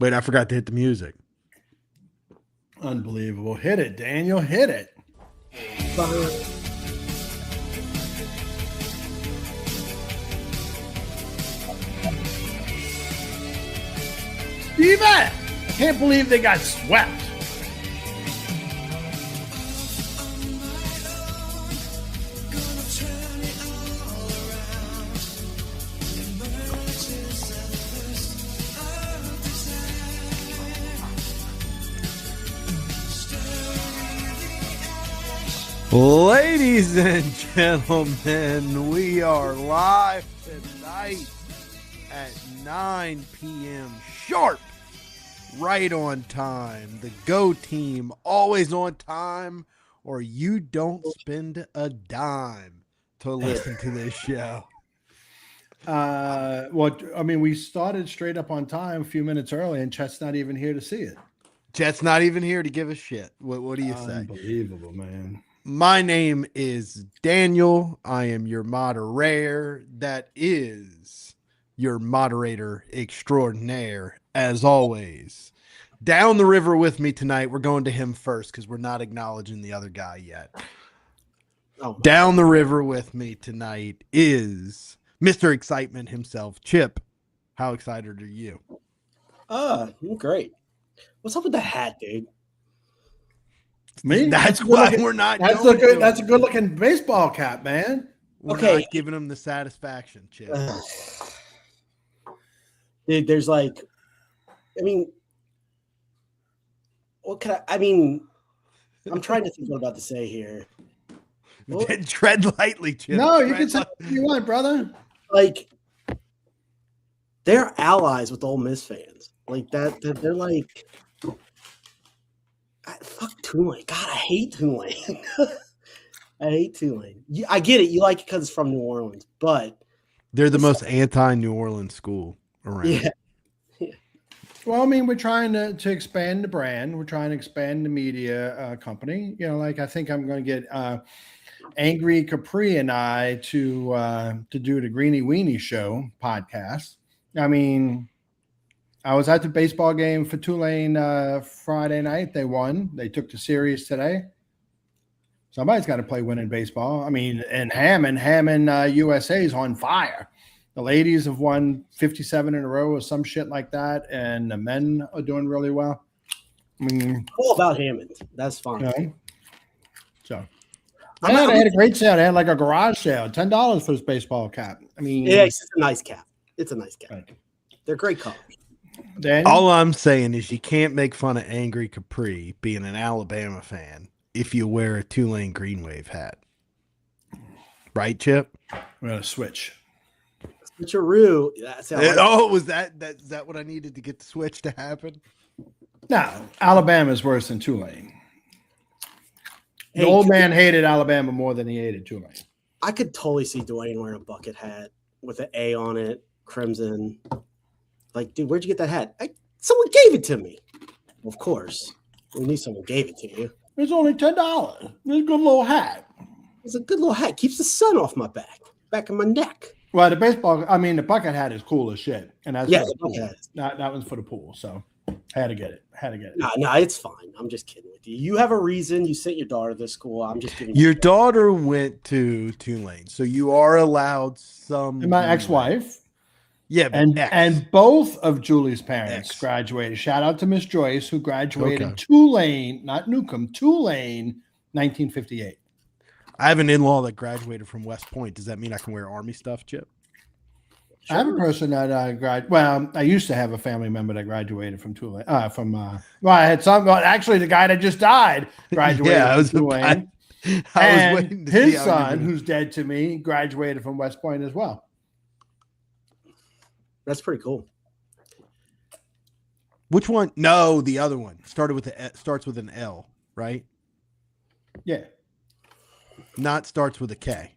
Wait, I forgot to hit the music. Unbelievable. Hit it, Daniel. Hit it. Steve, I can't believe they got swept. Ladies and gentlemen, we are live tonight at 9 p.m. sharp, right on time. The Geaux Team, always on time, or you don't spend a dime to listen to this show. We started straight up on time a few minutes early, and Chet's not even here to see it. Chet's not even here to give a shit. What do you say? Unbelievable, man. My name is Daniel. I am your moderator. That is your moderator extraordinaire, as always. Down the river with me tonight. We're going to him first because we're not acknowledging the other guy yet. Down the river with me tonight is Mr. Excitement himself, Chip. How excited are you? I'm great. What's up with the hat, dude? Me? That's why we're not. That's a good looking baseball cap, man. We're not giving him the satisfaction, Chip. Dude, there's what can I'm trying to think what I'm about to say here. Tread lightly, Chip. No, you can say what you want, brother. They're allies with Ole Miss fans. They're like. Fuck Tulane. God, I hate Tulane. I hate Tulane. I get it. You like it because it's from New Orleans, but they're the most anti-New Orleans school around. Yeah. Well, we're trying to expand the brand. We're trying to expand the media company. I think I'm going to get Angry Capri and I to do the Greeny Weenie Show podcast. I was at the baseball game for Tulane Friday night. They won. They took the series today. Somebody's got to play winning baseball. And Hammond USA is on fire. The ladies have won 57 in a row or some shit like that, and the men are doing really well. All about Hammond. That's fine. So, they had a great sale. They had like a garage sale, $10 for this baseball cap. It's a nice cap. It's a nice cap. Right. They're great colors. All I'm saying is you can't make fun of Angry Capri being an Alabama fan if you wear a Tulane Green Wave hat. Right, Chip? We're going to switch. Switcheroo. Was that what I needed to get the switch to happen? No, Alabama is worse than Tulane. The old man hated Alabama more than he hated Tulane. I could totally see Dwayne wearing a bucket hat with an A on it, crimson. Dude, where'd you get that hat? Someone gave it to me. Of course. We knew someone gave it to you. It's only $10. It's a good little hat. It's a good little hat. Keeps the sun off my back of my neck. Well, the bucket hat is cool as shit. And that's the bucket hat. That was for the pool. So I had to get it. No, it's fine. I'm just kidding with you. You have a reason. You sent your daughter to this school. I'm just kidding. Your daughter went to Tulane, so you are allowed some. And my ex-wife. Yeah, and both of Julie's parents graduated. Shout out to Miss Joyce, who graduated Tulane, not Newcomb, Tulane, 1958. I have an in-law that graduated from West Point. Does that mean I can wear Army stuff, Chip? Sure. I have a person that graduated. Well, I used to have a family member that graduated from Tulane. I had some. Well, actually, the guy that just died graduated from Tulane. I was waiting to see his son, who's dead to me, graduated from West Point as well. That's pretty cool. Which one? No, the other one starts with an L, right? Yeah. Not starts with a K.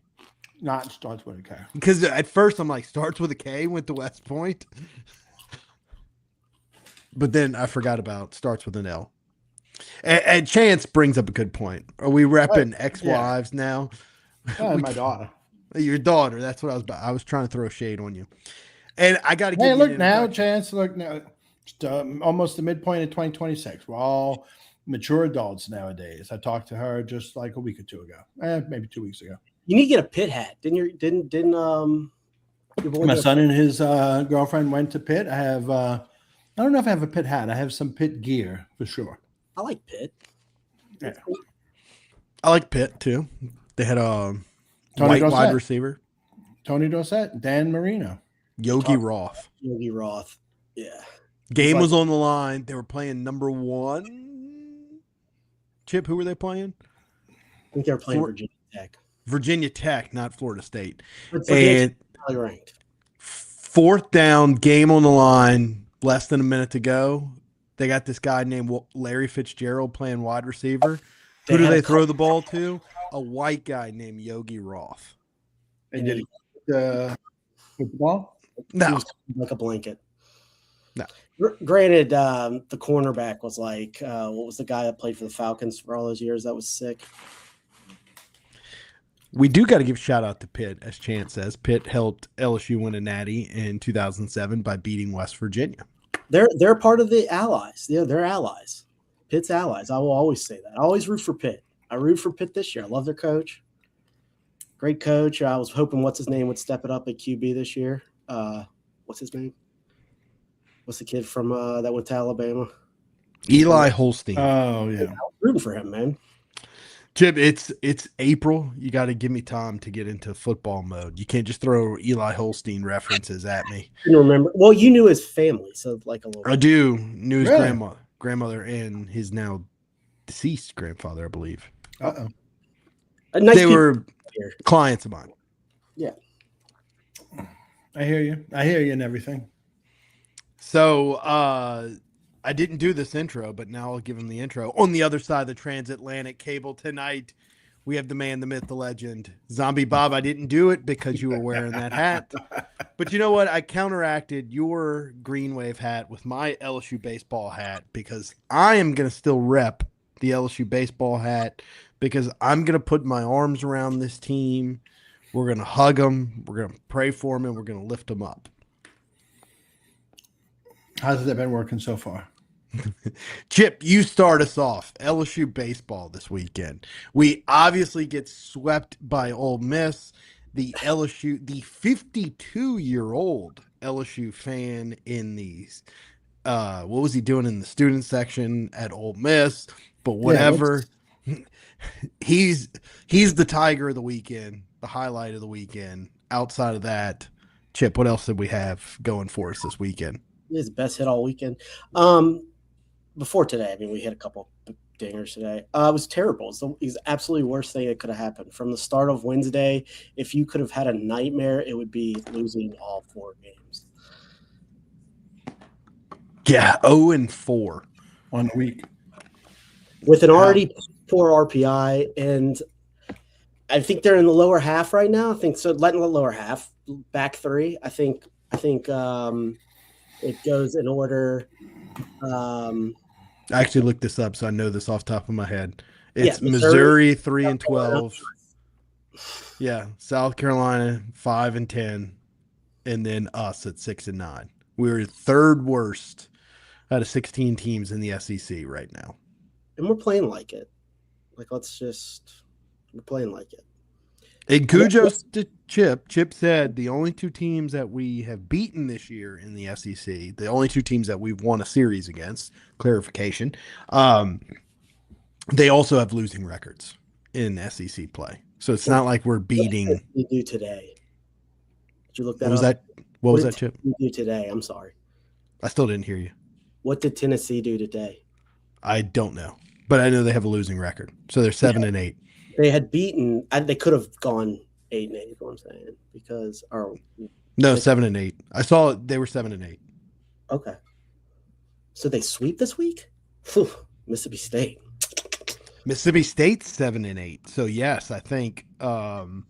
Not starts with a K. Because at first I'm like, starts with a K, went to West Point. But then I forgot about starts with an L. And Chance brings up a good point. Are we repping ex-wives now? My daughter. Your daughter. That's what I was about. I was trying to throw shade on you. And I got to get Hey, look now, Chance. Look now. Just, almost the midpoint of 2026. We're all mature adults nowadays. I talked to her just like a week or two ago, maybe 2 weeks ago. You need to get a Pitt hat. Didn't your boy My get a- son and his girlfriend went to Pitt. I have, I don't know if I have a Pitt hat. I have some Pitt gear for sure. I like Pitt. Yeah. I like Pitt too. They had a Tony white Dorsett. wide receiver, Tony Dorsett, Dan Marino. Yogi Roth. Yogi Roth. Yeah. Game like- was on the line. They were playing number 1. Chip, who were they playing? I think they were playing Virginia Tech. Virginia Tech, not Florida State. But And highly ranked. 4th down, game on the line, less than a minute to go. They got this guy named Larry Fitzgerald playing wide receiver. Who do they throw the ball to? A white guy named Yogi Roth. And did he with the ball? He No, was like a blanket. No. Granted, the cornerback was like, what was the guy that played for the Falcons for all those years? That was sick. we do got to give a shout out to Pitt, as Chance says. Pitt helped LSU win a natty in 2007 by beating West Virginia. They're part of the allies. Yeah, they're allies. Pitt's allies. I will always say that. I always root for Pitt. I root for Pitt this year. I love their coach. Great coach. I was hoping what's his name would step it up at QB this year. What's his name? What's the kid from that went to Alabama? Eli Holstein. Oh, yeah. I was rooting for him, man. Chip, it's April. You got to give me time to get into football mode. You can't just throw Eli Holstein references at me. I didn't remember. Well, you knew his family, so like a little. I do. Knew his Really? grandmother, and his now deceased grandfather, I believe. Uh-oh. A nice They people were here. clients of mine. Yeah. I hear you. I hear you and everything. So I didn't do this intro, but now I'll give him the intro. On the other side of the transatlantic cable tonight, we have the man, the myth, the legend, Zombie Bob. I didn't do it because you were wearing that hat. But you know what? I counteracted your Green Wave hat with my LSU baseball hat because I am going to still rep the LSU baseball hat because I'm going to put my arms around this team. We're going to hug them. We're going to pray for them, and we're going to lift them up. How's that been working so far? Chip, you start us off. LSU baseball this weekend. We obviously get swept by Ole Miss. The 52-year-old LSU fan in these. What was he doing in the student section at Ole Miss? But whatever. He's the Tiger of the weekend, the highlight of the weekend. Outside of that, Chip, what else did we have going for us this weekend? His best hit all weekend. Before today, I mean, we hit a couple dingers today. It was terrible. It was absolutely worst thing that could have happened. From the start of Wednesday, if you could have had a nightmare, it would be losing all 4 games. Yeah, 0-4 On the week. With an already poor RPI, and I think they're in the lower half right now. I think so. Letting the lower half, back 3. I think it goes in order. I actually looked this up, so I know this off the top of my head. It's Yeah, Missouri 3-12. Yeah, South Carolina 5-10, and then us at 6-9. We're 3rd worst out of 16 teams in the SEC right now. And we're playing like it. Like, we're playing like it. And kudos to Chip. Chip said the only 2 teams that we have beaten this year in the SEC, the only 2 teams that we've won a series against, clarification, they also have losing records in SEC play. So it's not like we're beating. What did you do today? Did you look that What was up? that? What was did that, Chip? you do today? I'm sorry. I still didn't hear you. What did Tennessee do today? I don't know, but I know they have a losing record. So they're 7-8. They had beaten. They could have gone 8-8. Is what I'm saying, because No, 7-8. I saw they were 7-8. okay. So they sweep this week. Whew, Mississippi State. Mississippi State's 7-8. So yes, I think the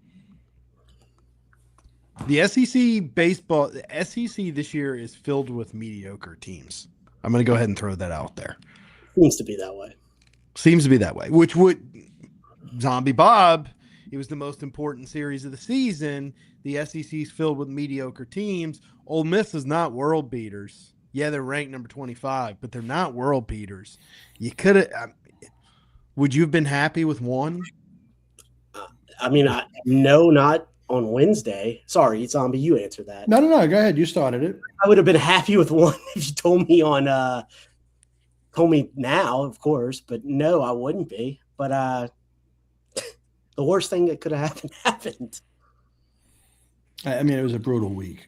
SEC baseball, the SEC this year is filled with mediocre teams. I'm going to go ahead and throw that out there. Seems to be that way. Seems to be that way, which would Zombie Bob. It was the most important series of the season. The SEC's filled with mediocre teams. Ole Miss is not world beaters. Yeah, they're ranked number 25, but they're not world beaters. You could have. Would you have been happy with one? I mean, no, not on Wednesday. Sorry, Zombie, you answered that. No. Go ahead. You started it. I would have been happy with one if you told me now, of course, but no, I wouldn't be. But the worst thing that could have happened. I mean, it was a brutal week.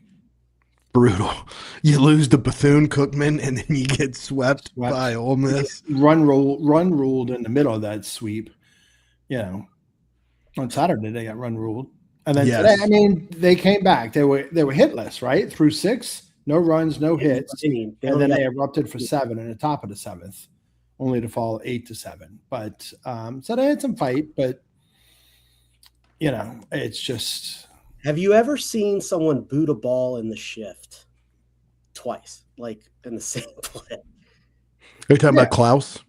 Brutal. You lose to Bethune-Cookman, and then you get swept by Ole Miss. Run ruled in the middle of that sweep. On Saturday they got run ruled, and then today, I mean, they came back. They were hitless, right, through 6, no runs, no hits, and then they erupted for 7 in the top of the 7th, only to fall 8-7. But so they had some fight, but it's just. Have you ever seen someone boot a ball in the shift twice, like in the same play? Are you talking about Klaus?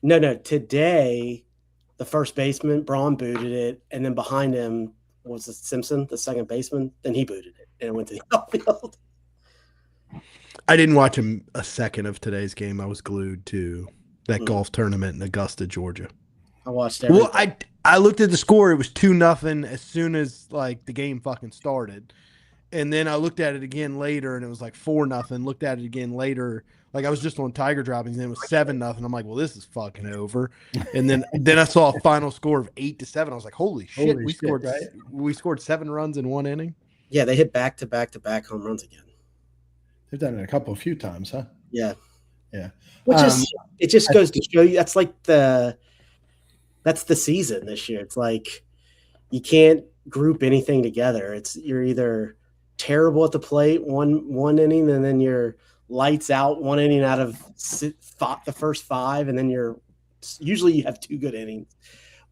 No. Today, the first baseman, Braun, booted it, and then behind him was Simpson, the second baseman. Then he booted it, and it went to the outfield. I didn't watch a second of today's game. I was glued to that golf tournament in Augusta, Georgia. I watched everything. Well, I looked at the score. It was 2-0 as soon as like the game fucking started, and then I looked at it again later, and it was like 4-0. Looked at it again later, like I was just on Tiger Droppings, and it was 7-0. I'm like, well, this is fucking over. And then I saw a final score of 8-7. I was like, holy shit, we scored 7 runs in 1 inning. Yeah, they hit back to back home runs again. They've done it a few times, huh? Yeah. Which it just goes to show you that's the season this year. It's like you can't group anything together. You're either terrible at the plate one inning, and then you're lights out 1 inning out of the first 5, and then usually you have 2 good innings.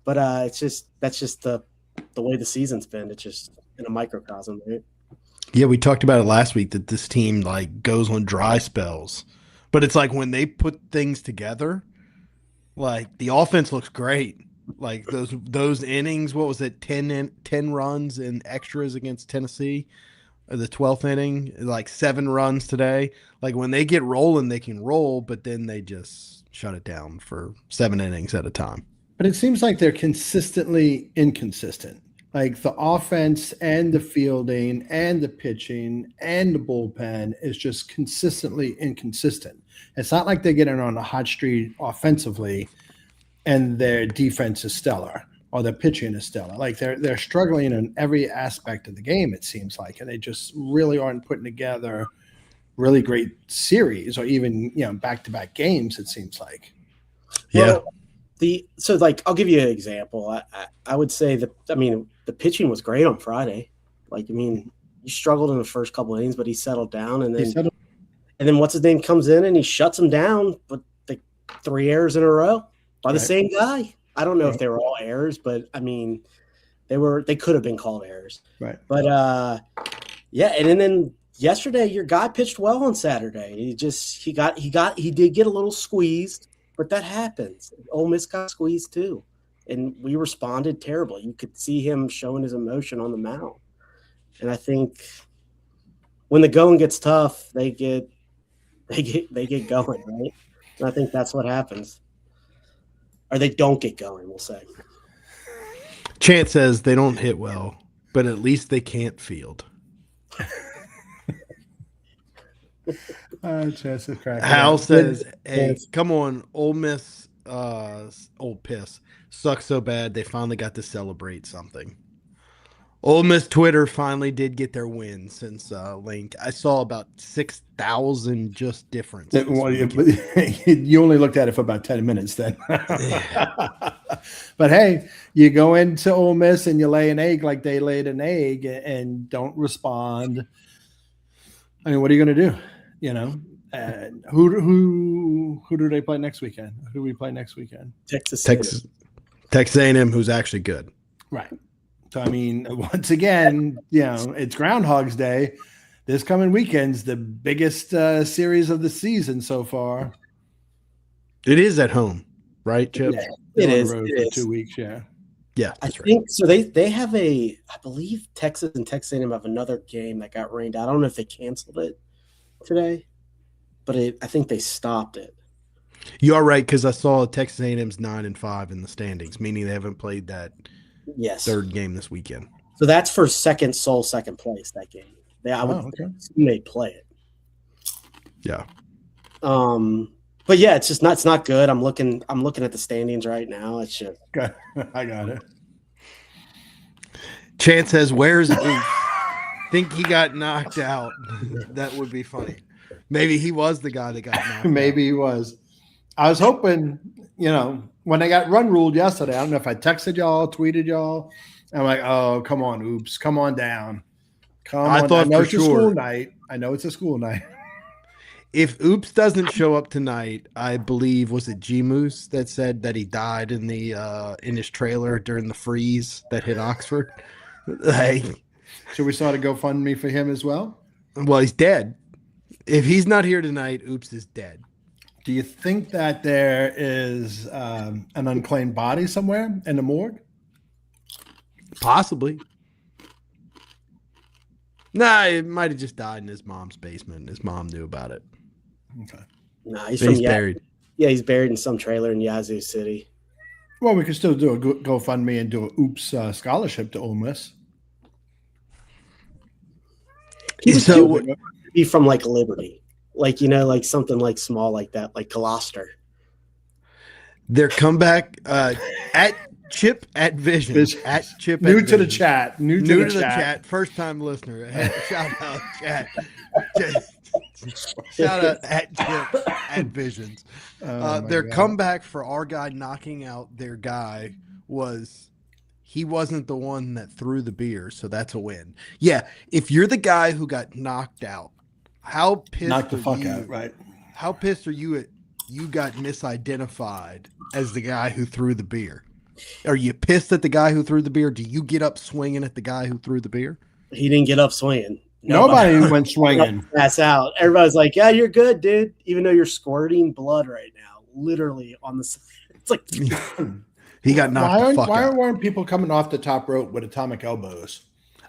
But that's just the way the season's been. It's just in a microcosm, right? Yeah, we talked about it last week that this team like goes on dry spells, but it's like when they put things together, like the offense looks great. Like those innings, what was it, 10 runs and extras against Tennessee, the 12th inning, like 7 runs today. Like when they get rolling, they can roll, but then they just shut it down for 7 innings at a time. But it seems like they're consistently inconsistent. Like the offense and the fielding and the pitching and the bullpen is just consistently inconsistent. It's not like they're getting on a hot streak offensively and their defense is stellar or their pitching is stellar. Like they're struggling in every aspect of the game, it seems like, and they just really aren't putting together really great series or even back-to-back games, it seems like. Yeah. Well, I'll give you an example. I would say the pitching was great on Friday. Like, I mean, he struggled in the first couple of innings, but he settled down, and then what's his name comes in and he shuts him down, but 3 errors in a row by the same guy. I don't know if they were all errors, but I mean, they could have been called errors. Right. But and then yesterday your guy pitched well on Saturday. He did get a little squeezed, but that happens. Ole Miss got squeezed too. And we responded terribly. You could see him showing his emotion on the mound. And I think when the going gets tough, they get going, right? And I think that's what happens. Or they don't get going, we'll say. Chance says they don't hit well, but at least they can't field. Chance is cracking Hal up. says, hey, come on, Ole Miss, old piss. Sucks so bad they finally got to celebrate something. Ole Miss Twitter finally did get their win since Link. I saw about 6,000 just difference. You only looked at it for about 10 minutes then. But hey, you go into Ole Miss and you lay an egg like they laid an egg and don't respond. I mean, what are you going to do? Who do they play next weekend? Who do we play next weekend? Texas A&M, who's actually good. Right. So, I mean, once again, it's Groundhog's Day. This coming weekend's the biggest series of the season so far. It is at home, right, Chip? Yeah, it is. On the road for 2 weeks, yeah. Yeah, that's right. So they have I believe Texas and Texas A&M have another game that got rained out. I don't know if they canceled it today. but I think they stopped it. You are right, because I saw Texas A&M's 9-5 in the standings, meaning they haven't played that Yes. third game this weekend. So that's for second place, that game. I would assume they'd play it. Yeah. But yeah, it's not good. I'm looking at the standings right now. It's just I got it. Chance says, "Where's Oops? Think he got knocked out." That would be funny. Maybe he was the guy that got knocked Maybe he was. I was hoping, when they got run ruled yesterday, I don't know if I texted y'all, tweeted y'all. I'm like, oh, come on, Oops. Come on down. I know it's a school night. I know it's a school night. If Oops doesn't show up tonight, I believe, was it G-Moose that said that he died in his trailer during the freeze that hit Oxford? Should we start a GoFundMe for him as well? Well, he's dead. If he's not here tonight, Oops is dead. Do you think that there is an unclaimed body somewhere in the morgue? Possibly. Nah, it might have just died in his mom's basement. His mom knew about it. Okay. Nah, he's buried. Yeah, he's buried in some trailer in Yazoo City. Well, we could still do a GoFundMe and do a Oops scholarship to Ole Miss. So be from like Liberty, like something like small like that, like Gloucester. Their comeback at Chip at Vision. At Chip new at to Vision. The chat. New to the chat. First time listener. Hey, shout out chat. Shout out at Chip at Visions. Their comeback for our guy knocking out their guy was he wasn't the one that threw the beer, so that's a win. Yeah, if you're the guy who got knocked out, how pissed knocked the fuck out, right? How pissed are you at you got misidentified as the guy who threw the beer? Are you pissed at the guy who threw the beer? Do you get up swinging at the guy who threw the beer? He didn't get up swinging. Nobody went swinging. Pass out. Everybody's like, "Yeah, you're good, dude." Even though you're squirting blood right now, literally on the side. It's like he got knocked the fuck out. Why weren't people coming off the top rope with atomic elbows?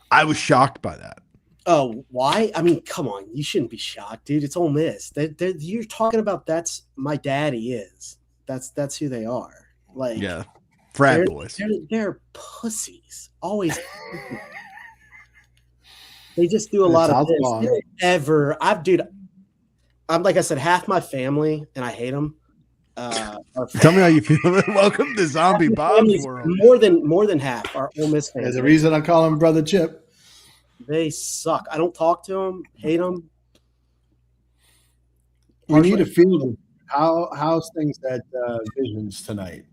I was shocked by that. Oh, why? I mean, come on. You shouldn't be shocked, dude. It's Ole Miss. You're talking about that's my daddy is. That's who they are. Like, yeah, frat boys. They're pussies. Always. They just do a lot of this. I'm like I said, half my family, and I hate them. Tell me how you feel. Welcome to Zombie Bob's world. More than half are Ole Miss fans. There's a reason I call him Brother Chip. They suck. I don't talk to them. Hate them. We need to feel how's things at Visions tonight.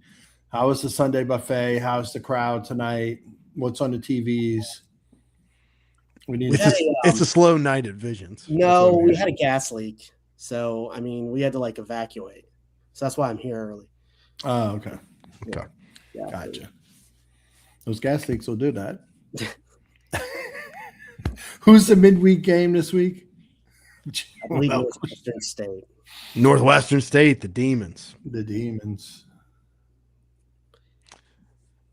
How is the Sunday buffet? How's the crowd tonight? What's on the TVs? It's a slow night at Visions. No, we had a gas leak. So, I mean, we had to evacuate. So that's why I'm here early. Oh, okay. Okay. Yeah, gotcha. Those gas leaks will do that. Who's the midweek game this week? Northwestern State. Northwestern State, the Demons. The Demons.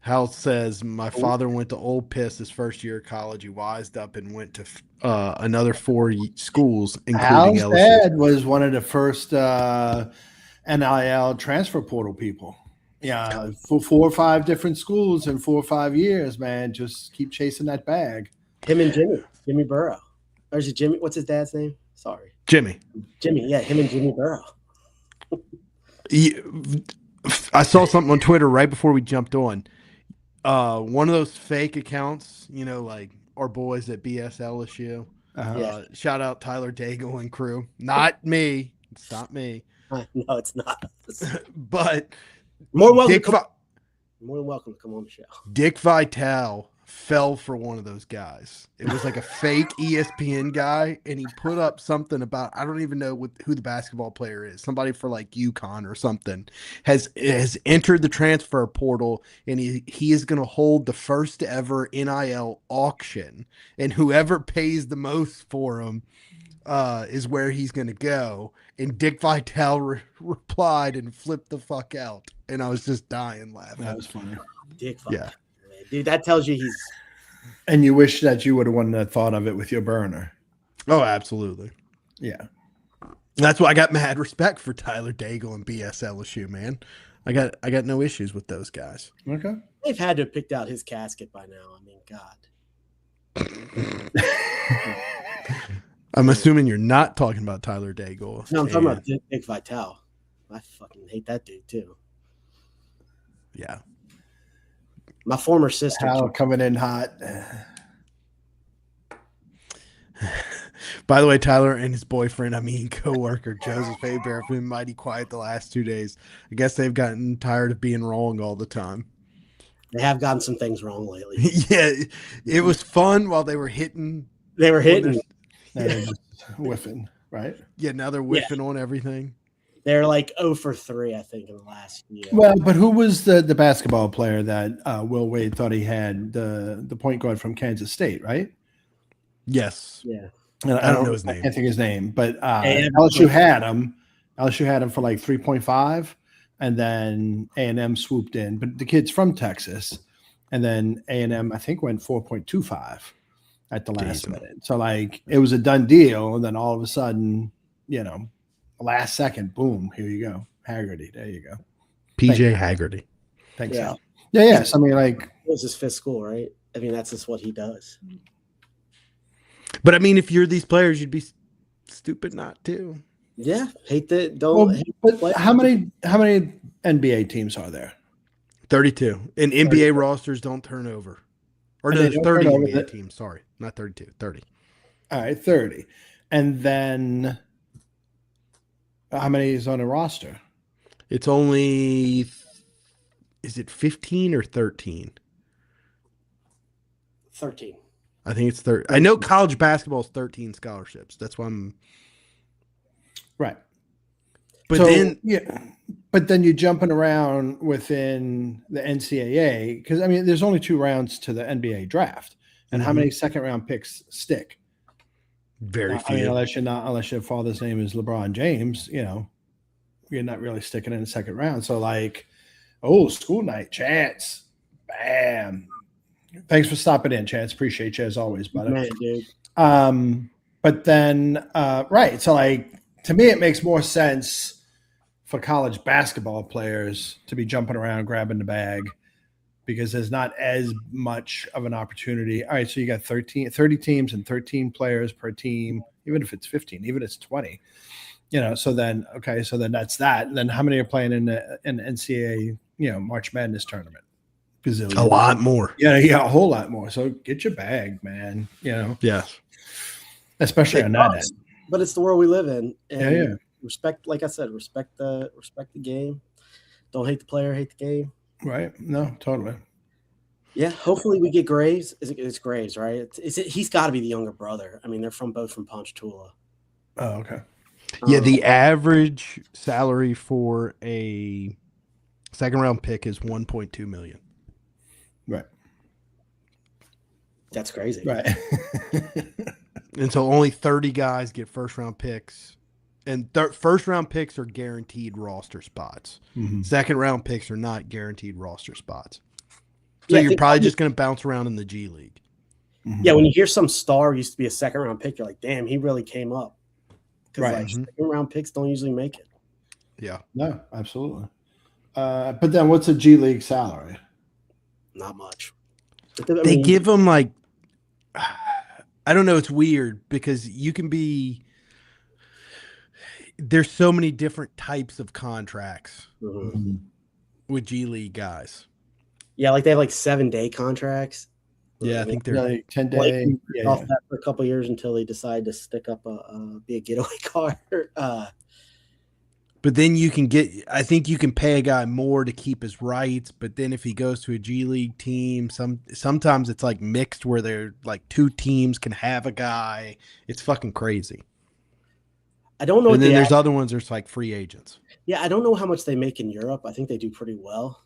Hal says, my father went to Ole Miss his first year of college. He wised up and went to another 4 schools, including Hal's LSU. dad was one of the first NIL transfer portal people. Yeah, for 4 or 5 different schools in 4 or 5 years, man. Just keep chasing that bag. Him and Jimmy Burrow. Or is it Jimmy? What's his dad's name? Sorry. Jimmy, yeah, him and Jimmy Burrow. I saw something on Twitter right before we jumped on. One of those fake accounts, like our boys at BS LSU. Shout out Tyler Daigle and crew. Not me. It's not me. No, it's not. But more than welcome to come on the show. Dick Vitale fell for one of those guys. It was like a fake ESPN guy, and he put up something about, I don't even know who the basketball player is. Somebody for UConn or something has entered the transfer portal, and he is going to hold the first ever NIL auction, and whoever pays the most for him is where he's going to go. And Dick Vitale replied and flipped the fuck out, and I was just dying laughing. That was funny. Dick Vitale. Yeah. Dude, that tells you he's. And you wish that you would have thought of it with your burner. Oh, absolutely. Yeah. That's why I got mad respect for Tyler Daigle and BS LSU, man. I got no issues with those guys. Okay. They've had to have picked out his casket by now. I mean, God. I'm assuming you're not talking about Tyler Daigle. No, I'm talking about Dick Vitale. I fucking hate that dude too. Yeah. My former sister. Hal coming in hot. By the way, Tyler and his boyfriend, coworker Joseph Faber, have been mighty quiet the last 2 days. I guess they've gotten tired of being wrong all the time. They have gotten some things wrong lately. Yeah, it was fun while they were hitting. They were hitting. They're just whiffing, right? Yeah, now they're whiffing on everything. They're like 0 for 3, I think, in the last year. Well, but who was the basketball player that Will Wade thought he had, the point guard from Kansas State, right? Yes. Yeah. And I don't know his name. I can't think of his name, but LSU had him. LSU had him for like 3.5, and then A&M swooped in. But the kid's from Texas, and then A&M I think went 4.25 at the last minute. So like it was a done deal, and then all of a sudden, last second, boom, here you go, Haggerty. There you go, PJ Haggerty. Thanks, Al. Yeah. So, I mean, like, it was his fifth school, right? I mean, that's just what he does. But I mean, if you're these players, you'd be stupid not to. Yeah, hate that. Don't. But how many NBA teams are there? 32. And NBA rosters don't turn over. Or no, there's 30 NBA teams. Sorry, not 32. 30. All right, 30. And then how many is on a roster? It's only, is it 15 or 13? 13. I think it's 30. I know college basketball is 13 scholarships. That's why I'm. Right. But then you're jumping around within the NCAA because, I mean, there's only 2 rounds to the NBA draft. And how many second-round picks stick? Very few. I mean, unless your father's name is LeBron James, you're not really sticking in the second round. So, like, school night, Chance, bam. Thanks for stopping in, Chance. Appreciate you as always, buddy. Man, dude. But then, right. So, like, to me, it makes more sense for college basketball players to be jumping around, grabbing the bag, because there's not as much of an opportunity. All right, so you got 30 teams and 13 players per team, even if it's 15, even if it's 20. So then that's that. And then how many are playing in the NCAA, March Madness tournament? Gazillion. A lot more. Yeah, a whole lot more. So get your bag, man. Yes. Especially on that end. But it's the world we live in. And yeah. Respect, like I said, respect the game. Don't hate the player, hate the game. Right. No, totally. Yeah. Hopefully we get Graves. It's Graves, right? He's got to be the younger brother. I mean, they're both from Ponchatoula. Oh, okay. Yeah, the average salary for a second-round pick is $1.2 million. Right. That's crazy. Right. And so only 30 guys get first-round picks. And first-round picks are guaranteed roster spots. Mm-hmm. Second-round picks are not guaranteed roster spots. So you're probably just going to bounce around in the G League. Mm-hmm. Yeah, when you hear some star used to be a second-round pick, you're like, damn, he really came up. Because second-round picks don't usually make it. Yeah. No, absolutely. But then what's a G League salary? Not much. They give them like, I don't know. It's weird because you can be, there's so many different types of contracts with G League guys. Yeah, like they have like 7-day contracts. Yeah, I think they're like 10-day. Off that for a couple of years until they decide to stick up be a getaway car. But then I think you can pay a guy more to keep his rights. But then if he goes to a G League team, sometimes it's like mixed where they're like 2 teams can have a guy. It's fucking crazy. I don't know. And then there's other ones that's like free agents. Yeah, I don't know how much they make in Europe. I think they do pretty well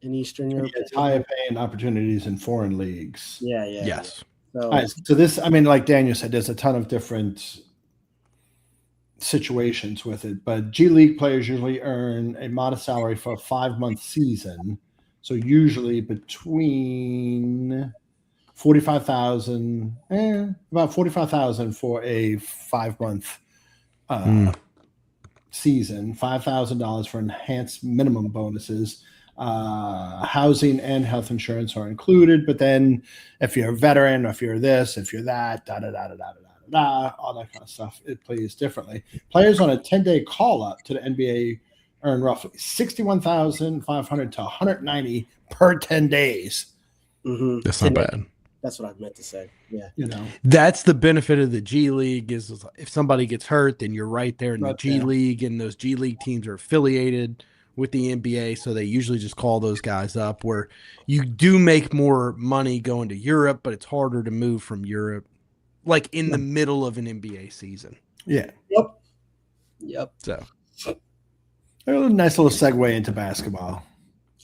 in Eastern Europe. Yeah, it's higher paying opportunities in foreign leagues. Yeah. Yes. Yeah. So this, I mean, like Daniel said, there's a ton of different situations with it, but G League players usually earn a modest salary for a 5-month season. So usually between $45,000, about $45,000 for a 5-month season, $5,000 for enhanced minimum bonuses. Housing and health insurance are included, but then if you're a veteran, if you're this, if you're that, all that kind of stuff, it plays differently. Players on a 10-day call-up to the NBA earn roughly $61,500 to $190 per 10 days. Mm-hmm. That's not bad. That's what I meant to say. Yeah. That's the benefit of the G League is if somebody gets hurt, then you're right there in the G League, and those G League teams are affiliated with the NBA, so they usually just call those guys up, where you do make more money going to Europe, but it's harder to move from Europe, like in the middle of an NBA season. Yeah. Yep. So a nice little segue into basketball.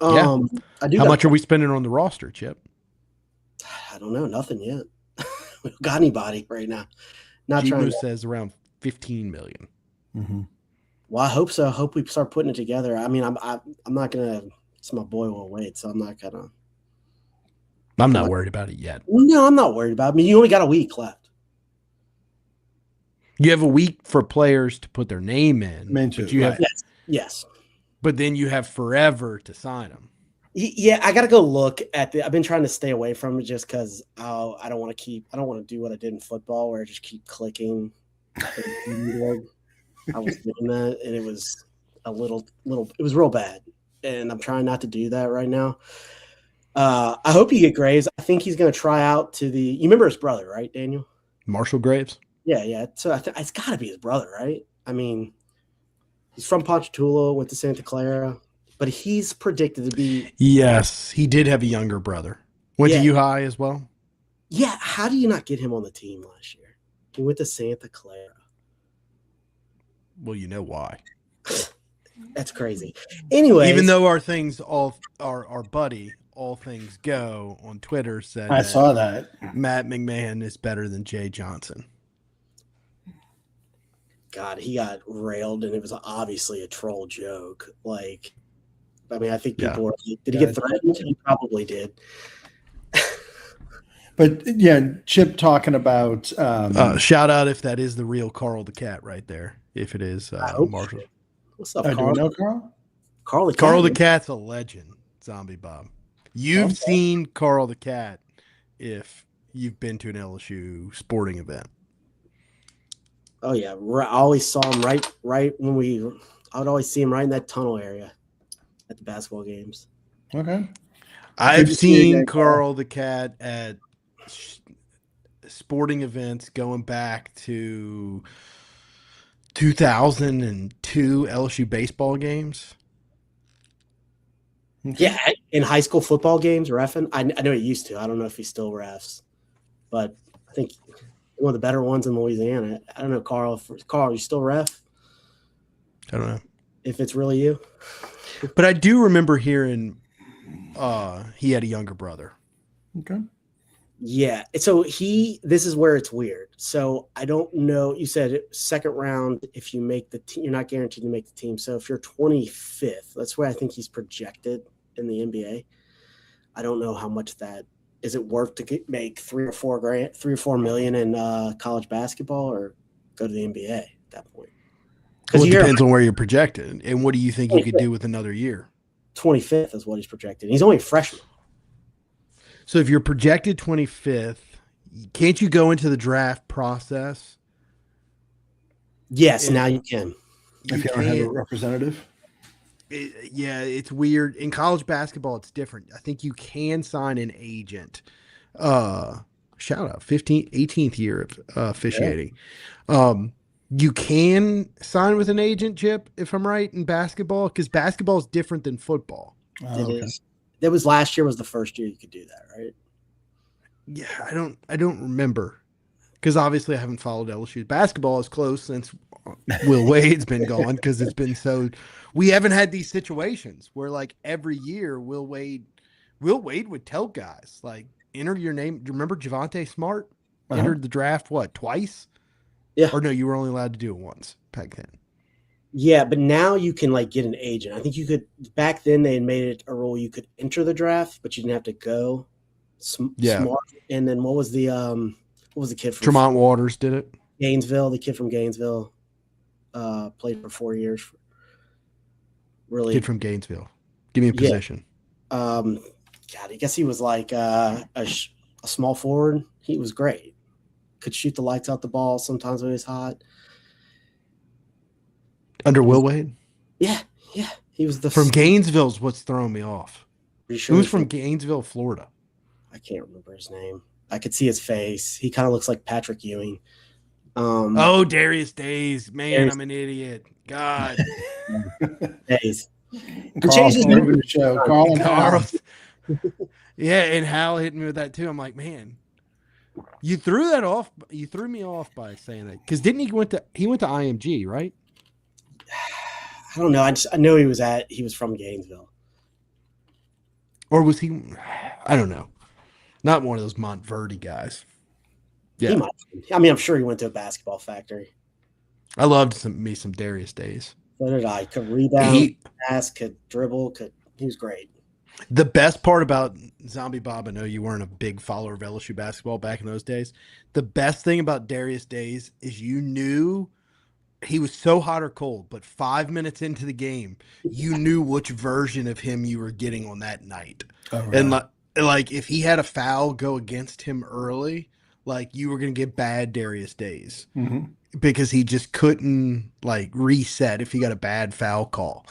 How much are we spending on the roster, Chip? I don't know. Nothing yet. We don't got anybody right now. Not G-Boo says around $15 million. Mm-hmm. Well, I hope so. I hope we start putting it together. I mean, I'm not gonna. It's my boy Will Wade, so I'm not gonna. I'm not worried about it yet. No, I'm not worried about it. I mean, you only got a week left. You have a week for players to put their name in. But you have, yes. But then you have forever to sign them. Yeah, I got to go look at the. I've been trying to stay away from it just because I don't want to do what I did in football where I just keep clicking. I was doing that, and it was a little. It was real bad, and I'm trying not to do that right now. I hope you get Graves. I think he's going to try out to the. You remember his brother, right, Daniel? Marshall Graves. Yeah. So it's got to be his brother, right? I mean, he's from Ponchatoula, went to Santa Clara, but he's predicted to be. Yes, he did have a younger brother. Went to U High as well. Yeah. How do you not get him on the team last year? He went to Santa Clara. Well, you know why. That's crazy. Anyway, even though our things our buddy All Things Go on Twitter said I saw that Matt McMahon is better than Jay Johnson. God, he got railed, and it was obviously a troll joke. Like, I mean, I think people were. Did he get threatened? He probably did. But yeah, Chip talking about shout out if that is the real Carl the Cat right there. If it is Marshall. What's up, Carl? Carl? Do you know Carl? Carl the Cat's a legend, Zombie Bob. You've seen Carl the Cat if you've been to an LSU sporting event. Oh yeah, I always saw him right when I would always see him right in that tunnel area at the basketball games. Okay. I've seen Carl the Cat at sporting events going back to 2002 LSU baseball games. Yeah, in high school football games, reffing. I know he used to. I don't know if he still refs, but I think one of the better ones in Louisiana. I don't know, Carl. Carl, you still ref? I don't know if it's really you. But I do remember hearing he had a younger brother. Okay. Yeah. So this is where it's weird. So I don't know. You said second round, if you make the team, you're not guaranteed to make the team. So if you're 25th, that's where I think he's projected in the NBA. I don't know how much that is. It worth to make $3 or $4 million in college basketball, or go to the NBA at that point? Well, it depends on where you're projected. And what do you think you could do with another year? 25th is what he's projected. He's only a freshman. So if you're projected 25th, can't you go into the draft process? Yes, now you can. If you don't have a representative? It's weird. In college basketball, it's different. I think you can sign an agent. Shout out, 18th year of officiating. Yeah. You can sign with an agent, Chip, if I'm right, in basketball, because basketball is different than football. It is. That was last year was the first year you could do that, right? Yeah, I don't remember, because obviously I haven't followed LSU. Basketball is close since Will Wade's been gone, because it's been so. We haven't had these situations where like every year Will Wade would tell guys like enter your name. Do you remember Javonte Smart entered the draft twice? Yeah. Or no, you were only allowed to do it once back then. Yeah, but now you can like get an agent. I think you could. Back then they had made it a rule you could enter the draft, but you didn't have to go. Smart. And then what was the kid from Tremont Waters did it? Gainesville, the kid from Gainesville. Played for 4 years. Really, Kid from Gainesville. Give me a position. God, I guess he was like a small forward. He was great. Could shoot the lights out the ball sometimes when he was hot. Under Will Wade? Yeah. He was the from Gainesville's what's throwing me off. Sure Who's from Gainesville, Florida? I can't remember his name. I could see his face. He kind of looks like Patrick Ewing. Darius Days. Man, I'm an idiot. God. Days. Carl. Yeah, and Hal hit me with that too. I'm like, man, you threw that off. You threw me off by saying that because didn't he went to IMG, right? I don't know. I know he was from Gainesville, or was he? I don't know. Not one of those Montverde guys. Yeah, he might. I mean, I'm sure he went to a basketball factory. I loved some Darius Days. So did I. Could rebound, pass, could dribble, he was great. The best part about Zombie Bob, I know you weren't a big follower of LSU basketball back in those days. The best thing about Darius Days is you knew he was so hot or cold, but 5 minutes into the game, you knew which version of him you were getting on that night. Oh, right. And like if he had a foul go against him early, like you were going to get bad Darius Days because he just couldn't like reset if he got a bad foul call.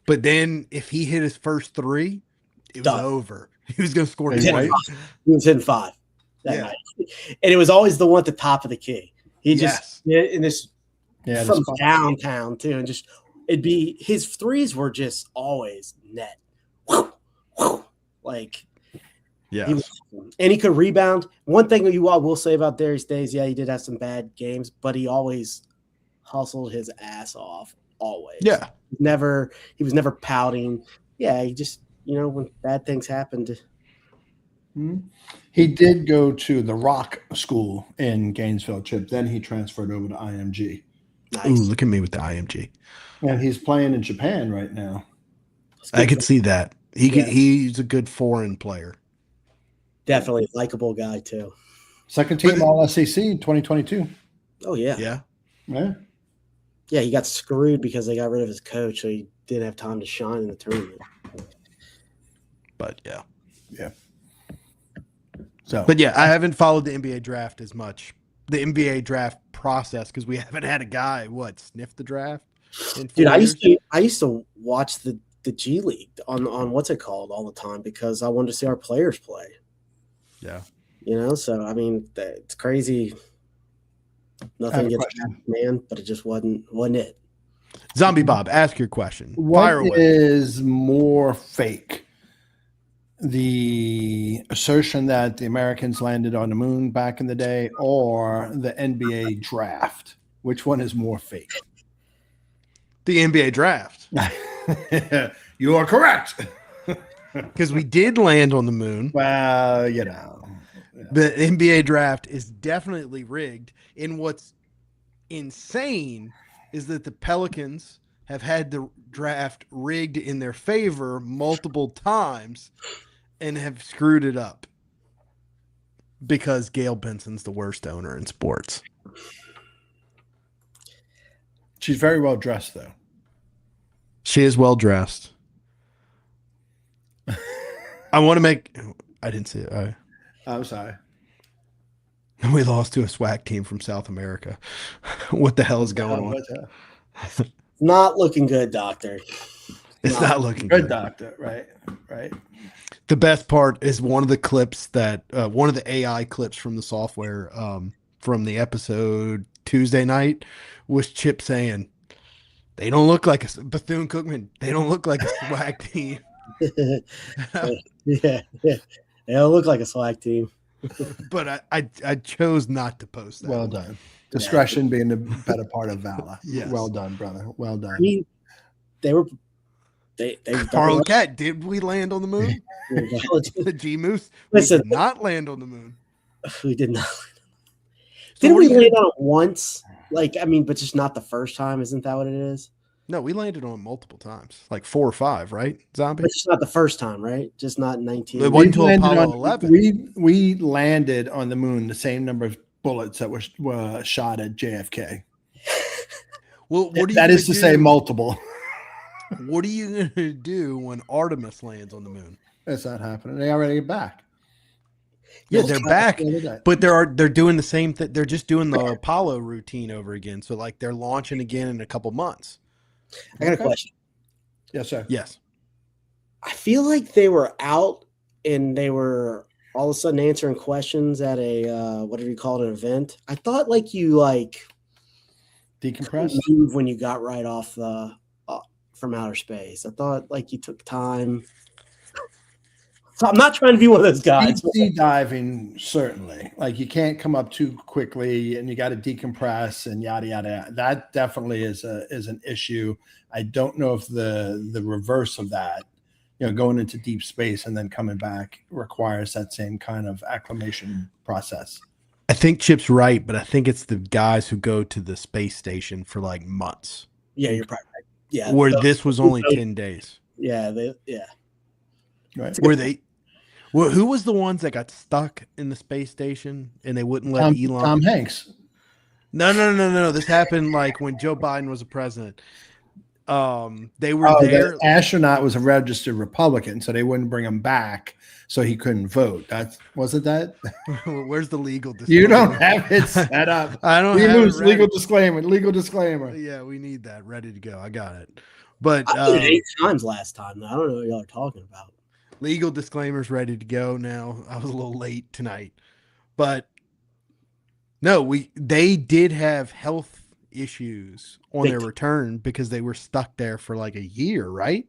But then if he hit his first three, it was over. He was going to score 20. He was hitting 5 that night. And it was always the one at the top of the key. He just in this from downtown too, and just it'd be his threes were just always net. Like and he could rebound. One thing I will say about Darius Days, he did have some bad games, but he always hustled his ass off. Always. Yeah. He was never pouting. Yeah, he just when bad things happened. He did go to the Rock School in Gainesville, Chip. Then he transferred over to IMG. Nice. Ooh, look at me with the IMG. And he's playing in Japan right now. I could see that. He's a good foreign player. Definitely a likable guy too. Second team All SEC 2022. Oh yeah. Yeah, he got screwed because they got rid of his coach, so he didn't have time to shine in the tournament. But yeah. So, but I haven't followed the NBA draft as much. The NBA draft process because we haven't had a guy sniff the draft. Dude, I used to watch the G League on what's it called all the time because I wanted to see our players play. Yeah. So I mean, it's crazy. Nothing gets man, but it just wasn't it. Zombie Bob, ask your question. What is more fake? The assertion that the Americans landed on the moon back in the day or the NBA draft? Which one is more fake? The NBA draft. You are correct. Because we did land on the moon. Well, The NBA draft is definitely rigged. And what's insane is that the Pelicans have had the draft rigged in their favor multiple times and have screwed it up because Gail Benson's the worst owner in sports. She's very well dressed, though. She is well dressed. I want to make. I didn't see it. I'm sorry. We lost to a SWAC team from South America. What the hell is going on? Not looking good, Doctor. It's not looking good, Doctor. Right. The best part is one of the clips that one of the AI clips from the software from the episode Tuesday night was Chip saying, "They don't look like a Bethune-Cookman. They don't look like a SWAC team." Yeah. They don't look like a SWAC team. But I chose not to post that. Well done. Discretion being the better part of valor. Yes. Well done, brother. Well done. I mean, they Carl Cat, did we land on the moon? The G Moose. Listen, we did not land on the moon. We did not. Didn't we land on it once? But just not the first time. Isn't that what it is? No, we landed on it multiple times, like 4 or 5, right, Zombie? But just not the first time, right? Just not in 19. It wasn't until Apollo 11. We landed on the moon the same number of bullets that were shot at JFK. Well, what are you That gonna is to say do? multiple. What are you gonna do when Artemis lands on the moon? That's not happening. They already get back. Yeah, Well, they're back, The other day. but they're doing the same thing. They're just doing the Apollo routine over again. So like they're launching again in a couple months. I got a Okay. question. Yes, sir. Yes. I feel like they were out and they were all of a sudden answering questions at a whatever you call it, an event. I thought like you Decompress. move when you got right off from outer space. I thought like you took time. So I'm not trying to be one of those guys. Deep sea diving, certainly. Like you can't come up too quickly, and you got to decompress and yada yada. Yada. That definitely is an issue. I don't know if the reverse of that, going into deep space and then coming back requires that same kind of acclimation process. I think Chip's right, but I think it's the guys who go to the space station for like months. Yeah, you're probably right. Yeah, Where this was only 10 days. Yeah, Right. Where they well, who was the ones that got stuck in the space station and they wouldn't let Elon? Tom Hanks. No. This happened like when Joe Biden was a president. They were there. The astronaut was a registered Republican, so they wouldn't bring him back, so he couldn't vote. Wasn't that? Where's the legal disclaimer? You don't have it set up. I don't We have lose it ready. legal disclaimer. Legal disclaimer. Yeah, we need that ready to go. I got it. But I did it 8 times last time. I don't know what y'all are talking about. legal disclaimers ready to go now. I was a little late tonight. But no, they did have health issues on their return because they were stuck there for like a year, right?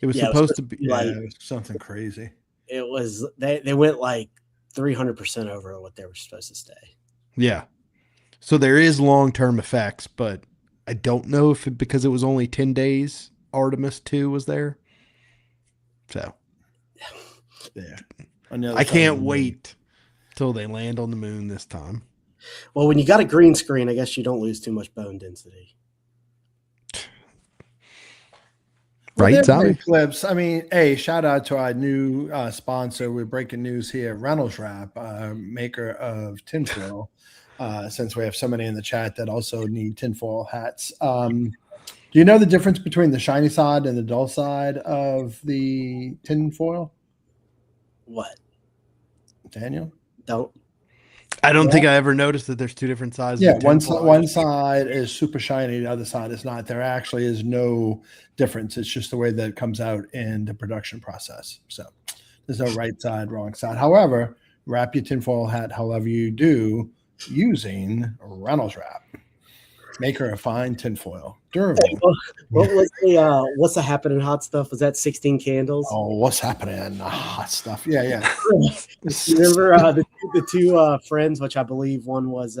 It was supposed to be it was something crazy. It was they went like 300% over what they were supposed to stay. Yeah. So there is long-term effects, but I don't know if because it was only 10 days Artemis 2 was there. So Yeah. I can't wait till they land on the moon this time. Well, when you got a green screen, I guess you don't lose too much bone density. Right, Tommy? Clips. I mean, hey, shout out to our new sponsor. We're breaking news here, Reynolds Wrap, maker of tinfoil. Since we have so many in the chat that also need tinfoil hats. Do you know the difference between the shiny side and the dull side of the tinfoil? What? Daniel? I don't think I ever noticed that there's two different sizes. Yeah, one side is super shiny, the other side is not. There actually is no difference. It's just the way that it comes out in the production process. So there's no right side, wrong side. However, wrap your tinfoil hat however you do using Reynolds Wrap. Maker of fine tinfoil. Durable. What was what's the happening hot stuff? Was that 16 candles? Oh, what's happening? Hot stuff. Yeah. You remember the two friends, which I believe one was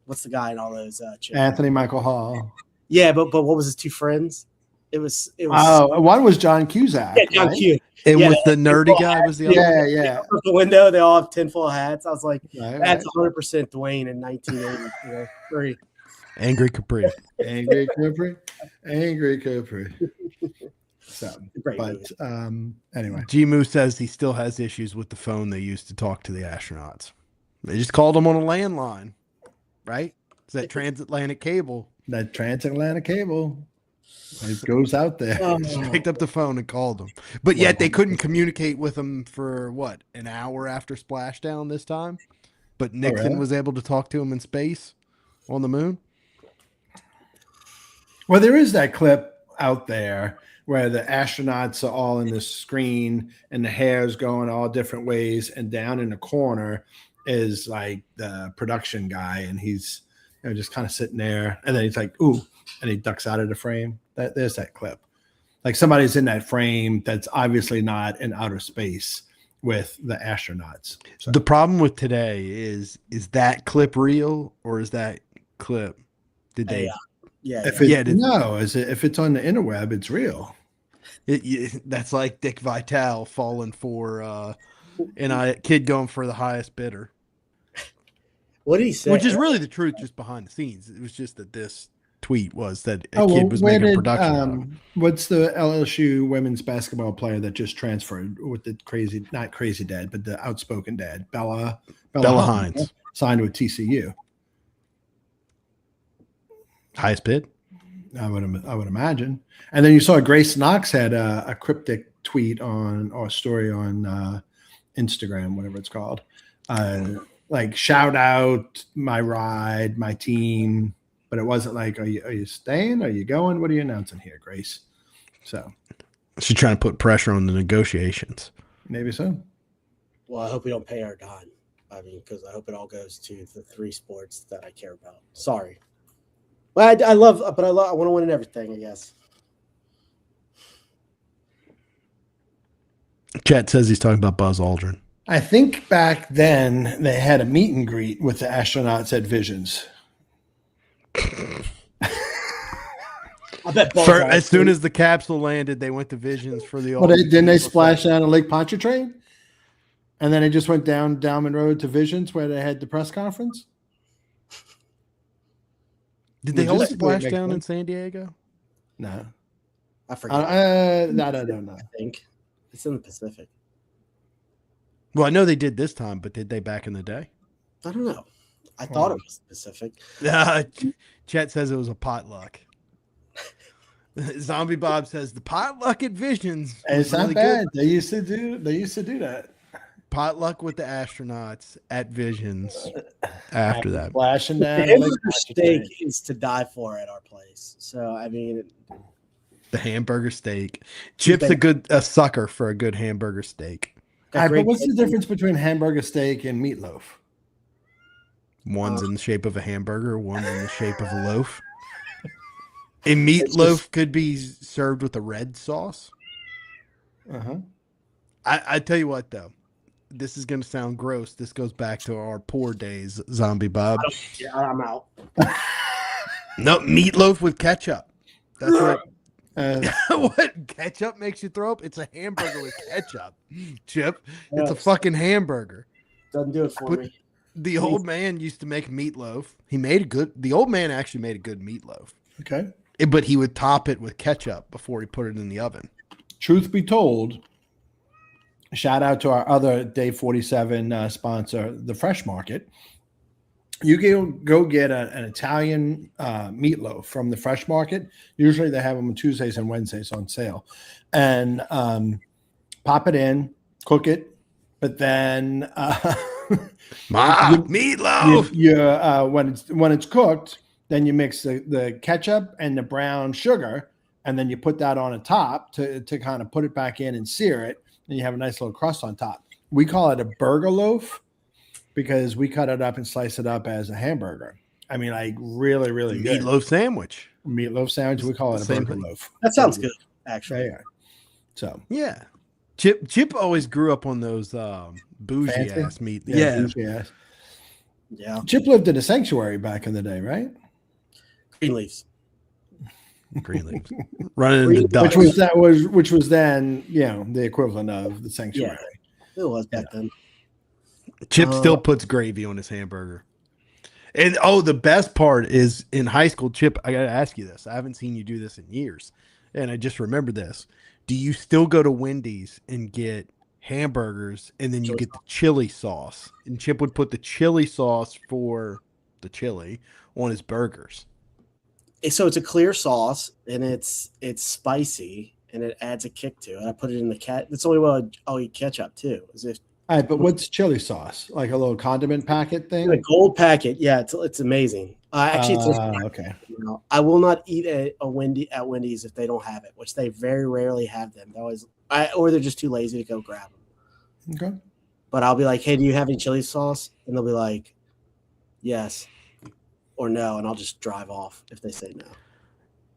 what's the guy in all those chicks? Anthony Michael Hall. Yeah, but what was his two friends? It was one was John Cusack. Yeah, John Q. It was the nerdy guy was the other. Yeah. Out the window, they all have tinfoil hats. I was like, Right, that's 100% Dwayne in 1983. Angry Capri. Angry Capri. So, Great but movie. anyway, G-Moo says he still has issues with the phone they used to talk to the astronauts. They just called them on a landline, right? It's that transatlantic cable. That transatlantic cable, it goes out there. Just picked up the phone and called them. But yet they couldn't communicate with them for, what, an hour after splashdown this time? But Nixon was able to talk to him in space on the moon? Well, there is that clip out there where the astronauts are all in the screen and the hair's going all different ways, and down in the corner is like the production guy, and he's just kind of sitting there, and then he's like, ooh, and he ducks out of the frame. There's that clip. Like somebody's in that frame that's obviously not in outer space with the astronauts. So. The problem with today is that clip real, or is that clip? Did they? If it's on the interweb, it's real. That's like Dick Vitale falling for and a kid going for the highest bidder. What did he say? Which is really the truth, just behind the scenes. It was just that this tweet was that a kid was making a production. What's the LSU women's basketball player that just transferred with the not crazy dad, but the outspoken dad, Bella Hines, signed with TCU. Highest bid? I would imagine. And then you saw Grace Knox had a cryptic tweet or story on Instagram, whatever it's called. Like shout out my ride, my team, but it wasn't like, are you staying? Are you going? What are you announcing here, Grace? So she's trying to put pressure on the negotiations. Maybe so. Well, I hope we don't pay our dime. I mean, because I hope it all goes to the 3 sports that I care about. Sorry. Well, I want to win in everything, I guess. Chat says he's talking about Buzz Aldrin. I think back then they had a meet and greet with the astronauts at Visions. I bet as soon as the capsule landed, they went to Visions for the. Well, didn't they splash down at Lake Pontchartrain? And then it just went down Dalman Road to Visions where they had the press conference. Did they always splash down in San Diego? No. I forget. I don't know. I think it's in the Pacific. Well, I know they did this time, but did they back in the day? I don't know. I thought it was Pacific. Chet says it was a potluck. Zombie Bob says the potluck at Visions. It's not really bad. Good. They used to do that. Potluck with the astronauts at Visions. After that, flashing down. The steak is to die for at our place. So I mean, the hamburger steak. Chip's a sucker for a good hamburger steak. But what's the difference between hamburger steak and meatloaf? One's in the shape of a hamburger, one's in the shape of a loaf. A meatloaf could be served with a red sauce. Uh-huh. I tell you what, though. This is going to sound gross. This goes back to our poor days, Zombie Bob. I'm out. No, meatloaf with ketchup. That's right. What? Ketchup makes you throw up? It's a hamburger with ketchup, Chip. It's a fucking hamburger. Doesn't do it for me. The old man used to make meatloaf. The old man actually made a good meatloaf. Okay. But he would top it with ketchup before he put it in the oven. Truth be told, shout out to our other Day 47 sponsor, the Fresh Market. You can go get an Italian meatloaf from the Fresh Market. Usually they have them on Tuesdays and Wednesdays on sale. And pop it in, cook it, but then meatloaf. When it's cooked, then you mix the ketchup and the brown sugar, and then you put that on the top to kind of put it back in and sear it, and you have a nice little crust on top. We call it a burger loaf because we cut it up and slice it up as a hamburger. I mean, like really, really good. Meatloaf sandwich. Meatloaf sandwich. We call it a burger loaf. That sounds good, actually. Yeah. So yeah, Chip always grew up on those bougie ass meat. Yeah. Chip lived in a sanctuary back in the day, right? Greenleafs. Running into ducks. Which was then, the equivalent of the sanctuary. Yeah, it was back then. Chip still puts gravy on his hamburger. And the best part is in high school, Chip, I gotta ask you this. I haven't seen you do this in years. And I just remember this. Do you still go to Wendy's and get hamburgers and then you get the chili sauce? And Chip would put the chili sauce for the chili on his burgers. So it's a clear sauce and it's spicy and it adds a kick to it. I put it in the cat. That's the only way I'll eat ketchup too. All right, but what's chili sauce? Like a little condiment packet thing? A gold packet. Yeah, it's amazing. Okay. I will not eat at Wendy's if they don't have it, which they very rarely have them. Or they're just too lazy to go grab them. Okay. But I'll be like, hey, do you have any chili sauce? And they'll be like, yes or no, and I'll just drive off if they say no.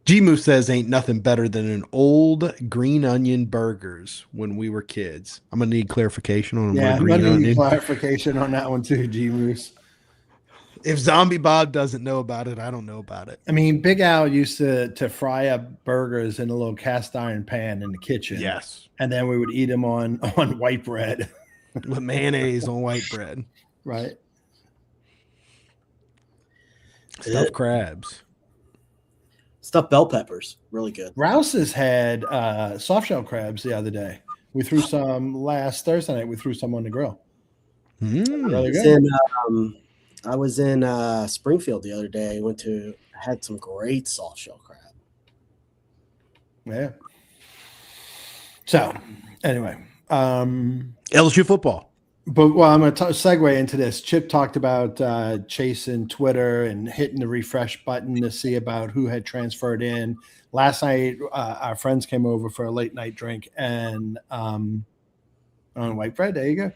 G-Moo says ain't nothing better than an old green onion burgers when we were kids. I'm going to need clarification on green onion. Clarification on that one too, G-Moose. If Zombie Bob doesn't know about it, I don't know about it. I mean, Big Al used to fry up burgers in a little cast iron pan in the kitchen. Yes. And then we would eat them on white bread. With mayonnaise on white bread. Right. Stuffed crabs. Stuffed bell peppers. Really good. Rouse's had soft shell crabs the other day. We threw some last Thursday night. We threw some on the grill. Really good. I was in Springfield the other day. Had some great soft shell crab. Yeah. So, anyway, LSU football. but well, I'm going to segue into this. Chip talked about chasing Twitter and hitting the refresh button to see about who had transferred in. Last night, our friends came over for a late night drink, and on white bread. There you go.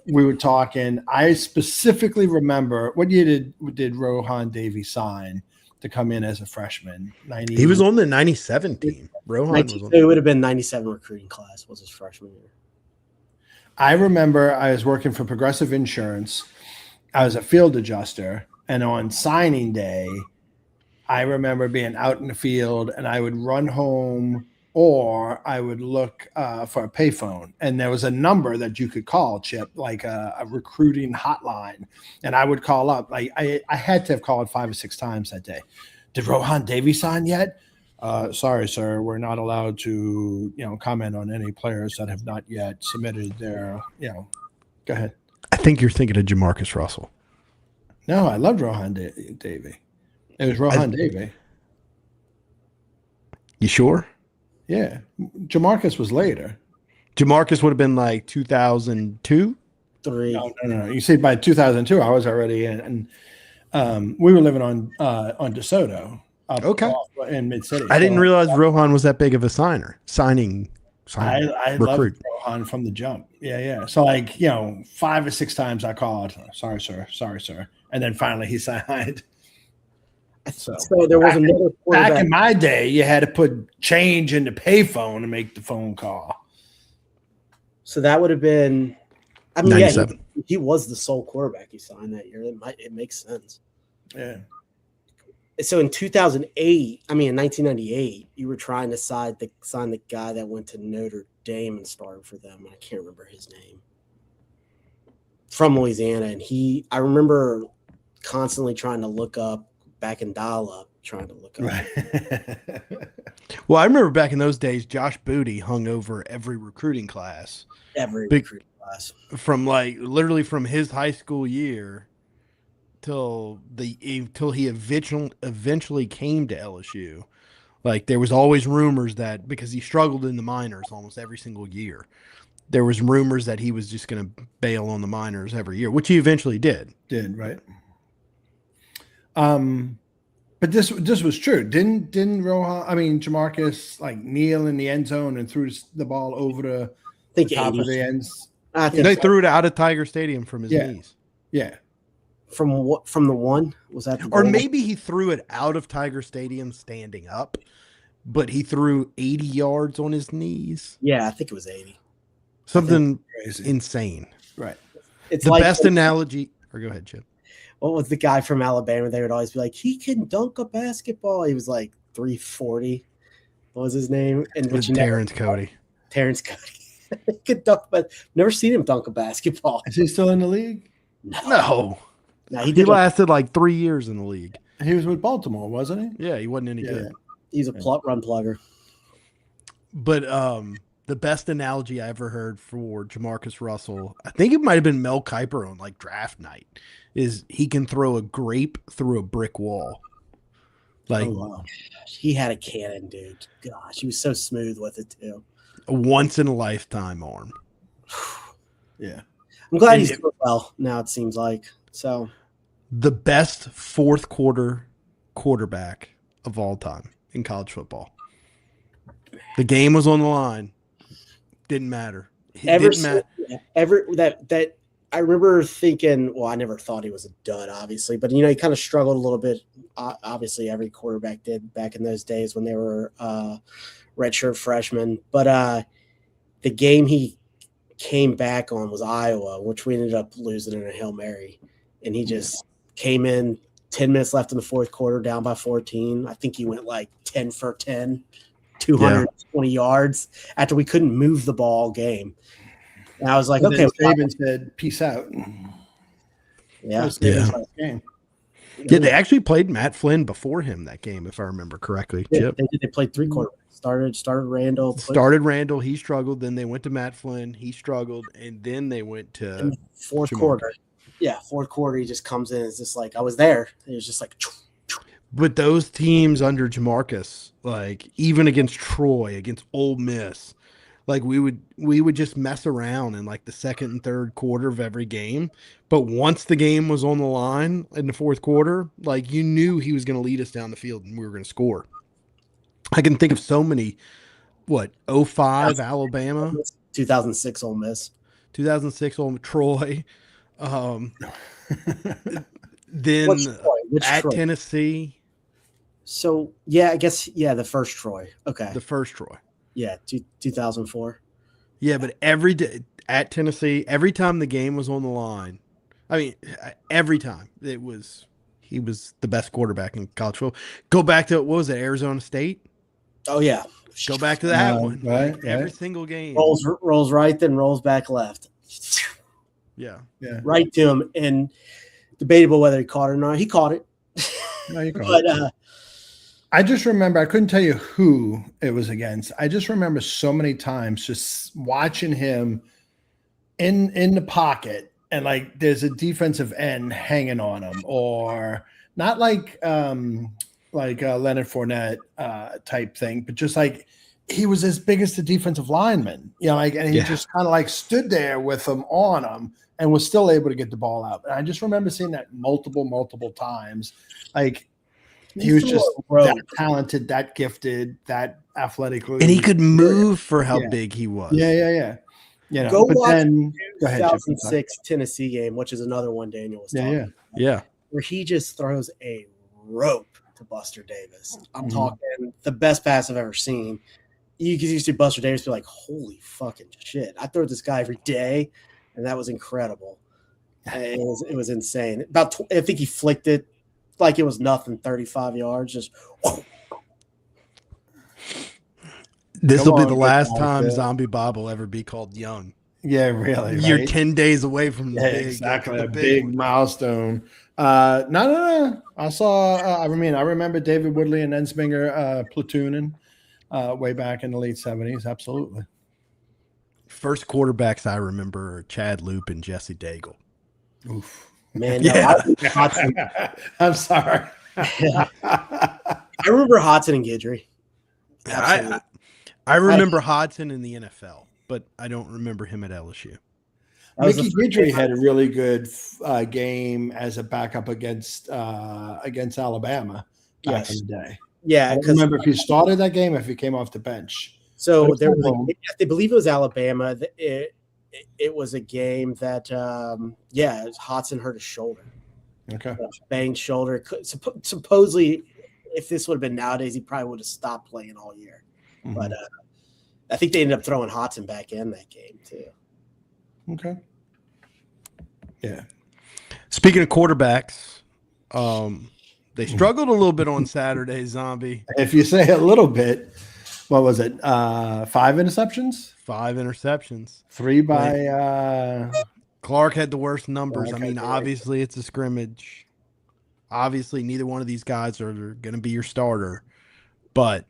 We were talking. I specifically remember what year did Rohan Davey sign to come in as a freshman? 90. He was on the 97 team. Rohan was on. It would have been 97 recruiting class was his freshman year. I remember I was working for Progressive Insurance. I was a field adjuster, and on signing day, I remember being out in the field, and I would run home or I would look for a payphone, and there was a number that you could call, Chip, like a recruiting hotline, and I would call up. I had to have called 5 or 6 times that day. Did Rohan Davey sign yet? Sorry, sir, we're not allowed to, comment on any players that have not yet submitted their, Go ahead. I think you're thinking of Jamarcus Russell. No, I loved Rohan Davey. It was Rohan Davey. You sure? Yeah, Jamarcus was later. Jamarcus would have been like 2002? 3. No. You see, by 2002, I was already in, and we were living on DeSoto. Okay. In Mid City. I didn't realize Rohan was that big of a signing I recruit. loved Rohan from the jump. Yeah. So 5 or 6 times I called. Sorry, sir. And then finally he signed. So there was another back in my day, you had to put change in the payphone to make the phone call. So that would have been, 97. He was the sole quarterback he signed that year. It makes sense. Yeah. So in 1998, you were trying to sign the guy that went to Notre Dame and started for them. I can't remember his name. From Louisiana, and I remember constantly trying to look up back in dial-up, trying to look up. Right. Well, I remember back in those days, Josh Booty hung over every recruiting class. Recruiting class. From literally from his high school year till he eventually came to LSU. Like there was always rumors that because he struggled in the minors almost every single year, there was rumors that he was just going to bail on the minors every year, which he eventually did. Right. But this was true. Didn't Rohan? Jamarcus kneel in the end zone and threw the ball over the top of the ends. They threw it out of Tiger Stadium from his knees. Yeah. From the one? Was that the or goal? maybe he threw it out of Tiger Stadium standing up, but he threw 80 yards on his knees. Yeah, I think it was 80. Something insane. Right. It's the best analogy. Or go ahead, Chip. What was the guy from Alabama? They would always be like, he can dunk a basketball. He was like 340. What was his name? And Terrence Cody. Terrence Cody. He could dunk, but never seen him dunk a basketball. Is he still in the league? No. He lasted 3 years in the league. He was with Baltimore, wasn't he? Yeah, he wasn't any good. He's a run plugger. But the best analogy I ever heard for Jamarcus Russell, I think it might have been Mel Kiper on draft night, is he can throw a grape through a brick wall. Wow. He had a cannon, dude. Gosh, he was so smooth with it too. A once in a lifetime arm. Yeah. I'm glad he's doing well now, it seems like. So the best fourth quarter quarterback of all time in college football. The game was on the line. Didn't matter. I remember thinking, well, I never thought he was a dud, obviously, but he kind of struggled a little bit. Obviously, every quarterback did back in those days when they were redshirt freshmen. But the game he came back on was Iowa, which we ended up losing in a Hail Mary. And he just came in 10 minutes left in the fourth quarter, down by 14. I think he went 10 for 10, 220 yards after we couldn't move the ball game. And I was like, okay. Saban said, peace out. Yeah. Game. Yeah, they actually played Matt Flynn before him that game, if I remember correctly. Yeah, they played 3 quarterbacks. Started Randall. Randall. He struggled. Then they went to Matt Flynn. He struggled. And then they went to fourth quarter. Yeah, fourth quarter, he just comes in. It's just I was there. It was just But those teams under Jamarcus, like even against Troy, against Ole Miss, like we would just mess around in like the second and third quarter of every game. But once the game was on the line in the fourth quarter, like you knew he was going to lead us down the field and we were going to score. I can think of so many. What, '05 Alabama, 2006 Ole Miss, 2006 Old Troy, then Which at Troy? Tennessee, So yeah, I guess the first Troy. Okay, the first Troy. yeah, 2004. Yeah, but every day at Tennessee, every time the game was on the line, I mean, every time he was the best quarterback in college football. Go back to, what was it, Arizona State? Oh yeah, Go back to that one. Right, Like, every single game. rolls right, then rolls back left. Yeah. Right to him, and debatable whether he caught it or not. He caught it. No, you caught But it. I just remember, I couldn't tell you who it was against. I just remember so many times just watching him in the pocket, and like there's a defensive end hanging on him, or not like Leonard Fournette type thing, but just like he was as big as the defensive lineman, and he just kind of like stood there with him on him and was still able to get the ball out. And I just remember seeing that multiple times. Like, he was just that talented, that gifted, that athletically. And he could move for how big he was. Yeah. Go but watch then, the 2006 Tennessee game, which is another one Daniel was talking about. Yeah. Where he just throws a rope to Buster Davis. I'm talking the best pass I've ever seen. You can see Buster Davis be like, holy fucking shit. I throw this guy every day, and that was incredible. It was insane. I think he flicked it like it was nothing, 35 yards. Just this will be the last time Zombie Bob will ever be called young. Yeah, really. You're right? 10 days away from the big milestone. No. I saw. I remember David Woodley and Ensminger platooning way back in the late '70s. Absolutely. First quarterbacks I remember are Chad Loop and Jesse Daigle. Oof. Man, I'm sorry. I remember Hodson and Guidry. I remember Hodson in the NFL, but I don't remember him at LSU. Mickey Guidry had a really good game as a backup against Alabama back in the day. Yeah, I don't remember if he started that game, if he came off the bench. So there was, I believe it was Alabama. It was a game that, Hodson hurt his shoulder. Okay, banged shoulder. Supposedly, if this would have been nowadays, he probably would have stopped playing all year. Mm-hmm. But I think they ended up throwing Hodson back in that game too. Okay. Yeah. Speaking of quarterbacks, they struggled a little bit on Saturday, Zombie. If you say a little bit, what was it? 5 interceptions? 5 interceptions. 3 by Clark had the worst numbers. Obviously it's a scrimmage. Obviously neither one of these guys are going to be your starter. But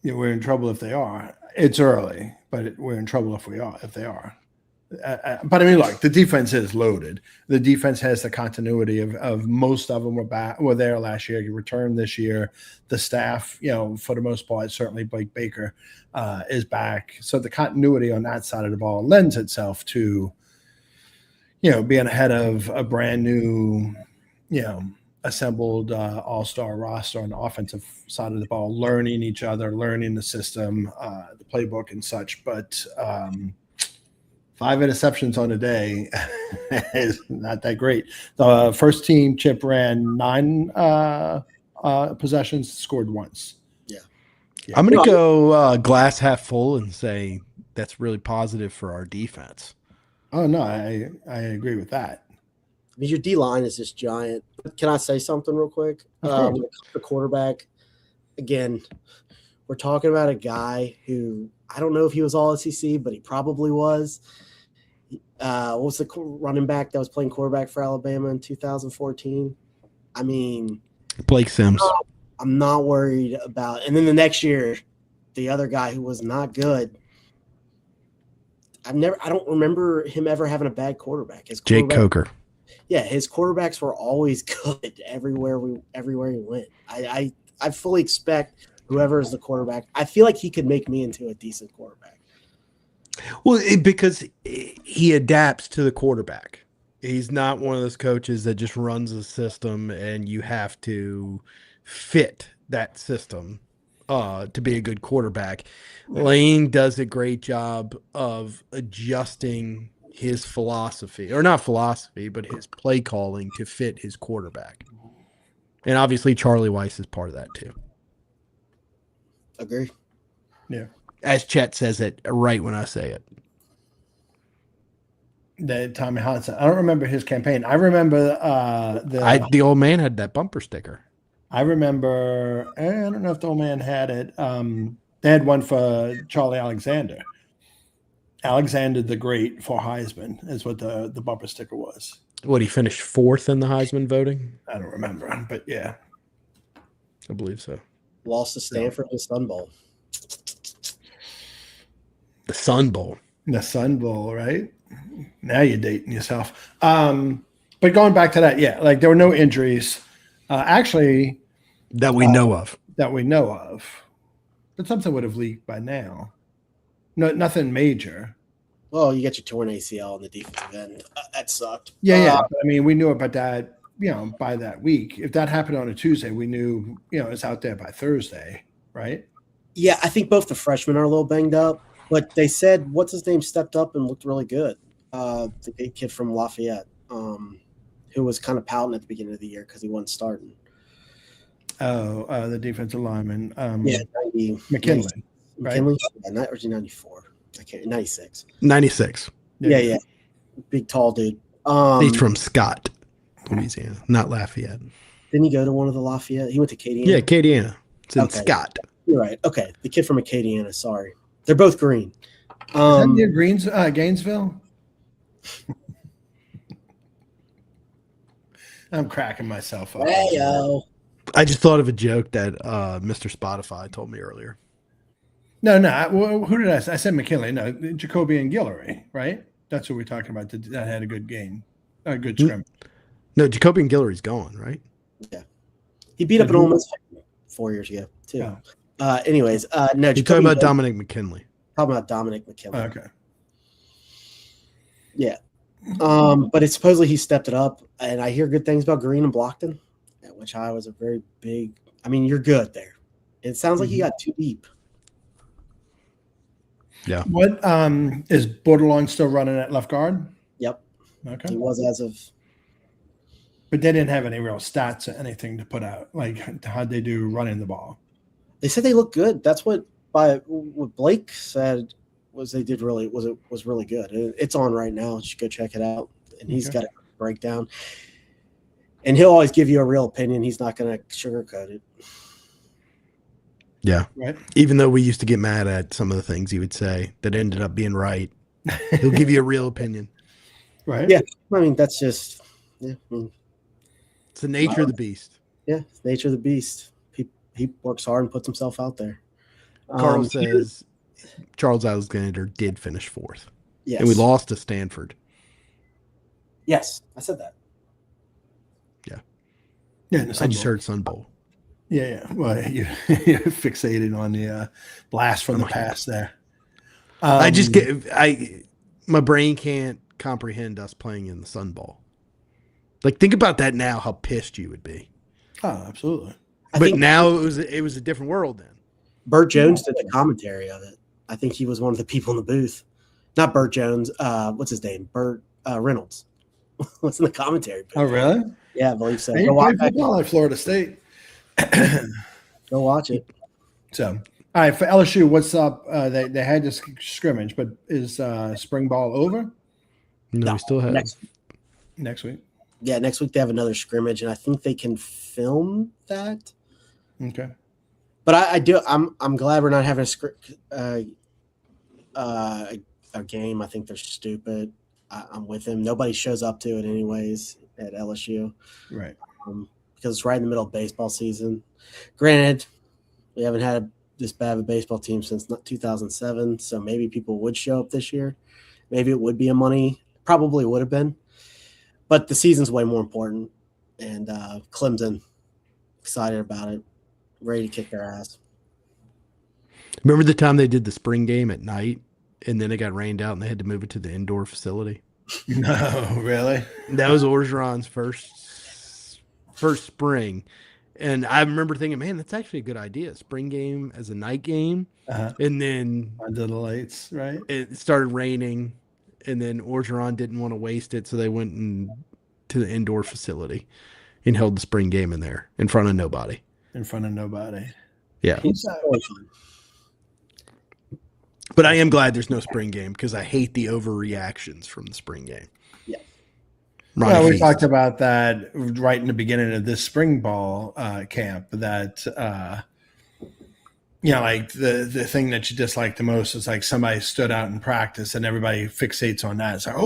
we're in trouble if they are. It's early, but we're in trouble if they are. But look, the defense is loaded. The defense has the continuity of most of them were there last year. You returned this year. The staff, for the most part, certainly Blake Baker is back. So the continuity on that side of the ball lends itself to, being ahead of a brand new, assembled all-star roster on the offensive side of the ball, learning each other, learning the system, the playbook and such. But 5 interceptions on a day is not that great. The first team, Chip, ran 9 possessions, scored once. Yeah. I'm going to go glass half full and say that's really positive for our defense. Oh, no, I agree with that. Your D-line is just giant. Can I say something real quick? The quarterback, again, we're talking about a guy who I don't know if he was all SEC, but he probably was. What was the running back that was playing quarterback for Alabama in 2014? Blake Sims. I'm not worried about. And then the next year, the other guy who was not good. I don't remember him ever having a bad quarterback. Jake Coker. Yeah, his quarterbacks were always good everywhere he went. I fully expect whoever is the quarterback. I feel like he could make me into a decent quarterback. Well, because he adapts to the quarterback. He's not one of those coaches that just runs a system and you have to fit that system to be a good quarterback. Lane does a great job of adjusting his philosophy, or not philosophy, but his play calling to fit his quarterback. And obviously Charlie Weiss is part of that too. Agree. Yeah. As Chet says it right when I say it. That Tommy Hudson. I don't remember his campaign. I remember the old man had that bumper sticker. I remember. I don't know if the old man had it. They had one for Charlie Alexander. Alexander the Great for Heisman is what the bumper sticker was. What, he finished 4th in the Heisman voting? I don't remember, but yeah, I believe so. Lost to Stanford in the Sun Bowl. The Sun Bowl. The Sun Bowl, right? Now you're dating yourself. But going back to that, yeah, like there were no injuries, actually, that we know of. But something would have leaked by now. No, nothing major. Well, you got your torn ACL on the defensive end. That sucked. Yeah. But, I mean, we knew about that, by that week. If that happened on a Tuesday, we knew, it's out there by Thursday, right? Yeah, I think both the freshmen are a little banged up, but they said what's his name stepped up and looked really good. The big kid from Lafayette, who was kind of pouting at the beginning of the year because he wasn't starting. Oh, the defensive lineman. 90, McKinley. Right? McKinley? Yeah, or 94. I can't. 96. 96. Yeah. Big, tall dude. He's from Scott, Louisiana, not Lafayette. Didn't he go to one of the Lafayette? He went to Acadiana? Yeah, Acadiana. It's in Scott. You're right. Okay. The kid from Acadiana. Sorry. They're both green. Is that near Gainesville? I'm cracking myself up. Hey-yo. I just thought of a joke that Mr. Spotify told me earlier. No. Who did I say? I said McKinley. No, Jacoby and Guillory, right? That's what we're talking about. That had a good game, a good scrimmage. No, Jacoby and Guillory's gone, right? Yeah, he beat up an Ole Miss 4 years ago too. Oh. Anyways, no. You're talking about Dominic McKinley. Talking about Dominic McKinley. Okay. Yeah, but it's supposedly he stepped it up, and I hear good things about Green and Blockton, which I was a very big. I mean, you're good there. It sounds like he got too deep. Yeah. What is Bordelon still running at left guard? Yep. Okay. He was as of. But they didn't have any real stats or anything to put out. Like, how'd they do running the ball? They said they looked good. That's what Blake said was they did really was really good. It's on right now. You should go check it out. And he's got a breakdown. And he'll always give you a real opinion. He's not going to sugarcoat it. Yeah. Right. Even though we used to get mad at some of the things he would say that ended up being right, he'll give you a real opinion. Right. Yeah. I mean, that's just it's the nature of the beast. Yeah, it's the nature of the beast. He works hard and puts himself out there. Carl says Charles Alexander did finish 4th. Yes. And we lost to Stanford. Yes, I said that. Yeah. I just heard Sun Bowl. Yeah. Well, you're fixated on the blast from the past there. My brain can't comprehend us playing in the Sun Bowl. Like, think about that now, how pissed you would be. Oh, absolutely. But now it was a different world then. Burt Jones did the commentary of it. I think he was one of the people in the booth. Not Burt Jones. What's his name? Burt Reynolds. What's in the commentary booth? Oh, really? Yeah, I believe so. He played football at Florida State. Go watch it. So, all right, for LSU, what's up? They had this scrimmage, but is spring ball over? No, we still have next week. Yeah, next week they have another scrimmage, and I think they can film that. Okay. But I'm glad we're not having a game. I think they're stupid. I'm with him. Nobody shows up to it anyways at LSU. Right. Because it's right in the middle of baseball season. Granted, we haven't had this bad of a baseball team since 2007, so maybe people would show up this year. Maybe it would be a money. Probably would have been. But the season's way more important. And Clemson, excited about it, ready to kick their ass. Remember the time they did the spring game at night and then it got rained out and they had to move it to the indoor facility? No, really? That was Orgeron's first spring. And I remember thinking, man, that's actually a good idea. Spring game as a night game. And then under the lights, right? It started raining and then Orgeron didn't want to waste it. So they went to the indoor facility and held the spring game in there in front of nobody. Yeah. But I am glad there's no spring game because I hate the overreactions from the spring game. Yeah. Well, we talked about that right in the beginning of this spring ball camp that, like the thing that you dislike the most is like somebody stood out in practice and everybody fixates on that. It's like,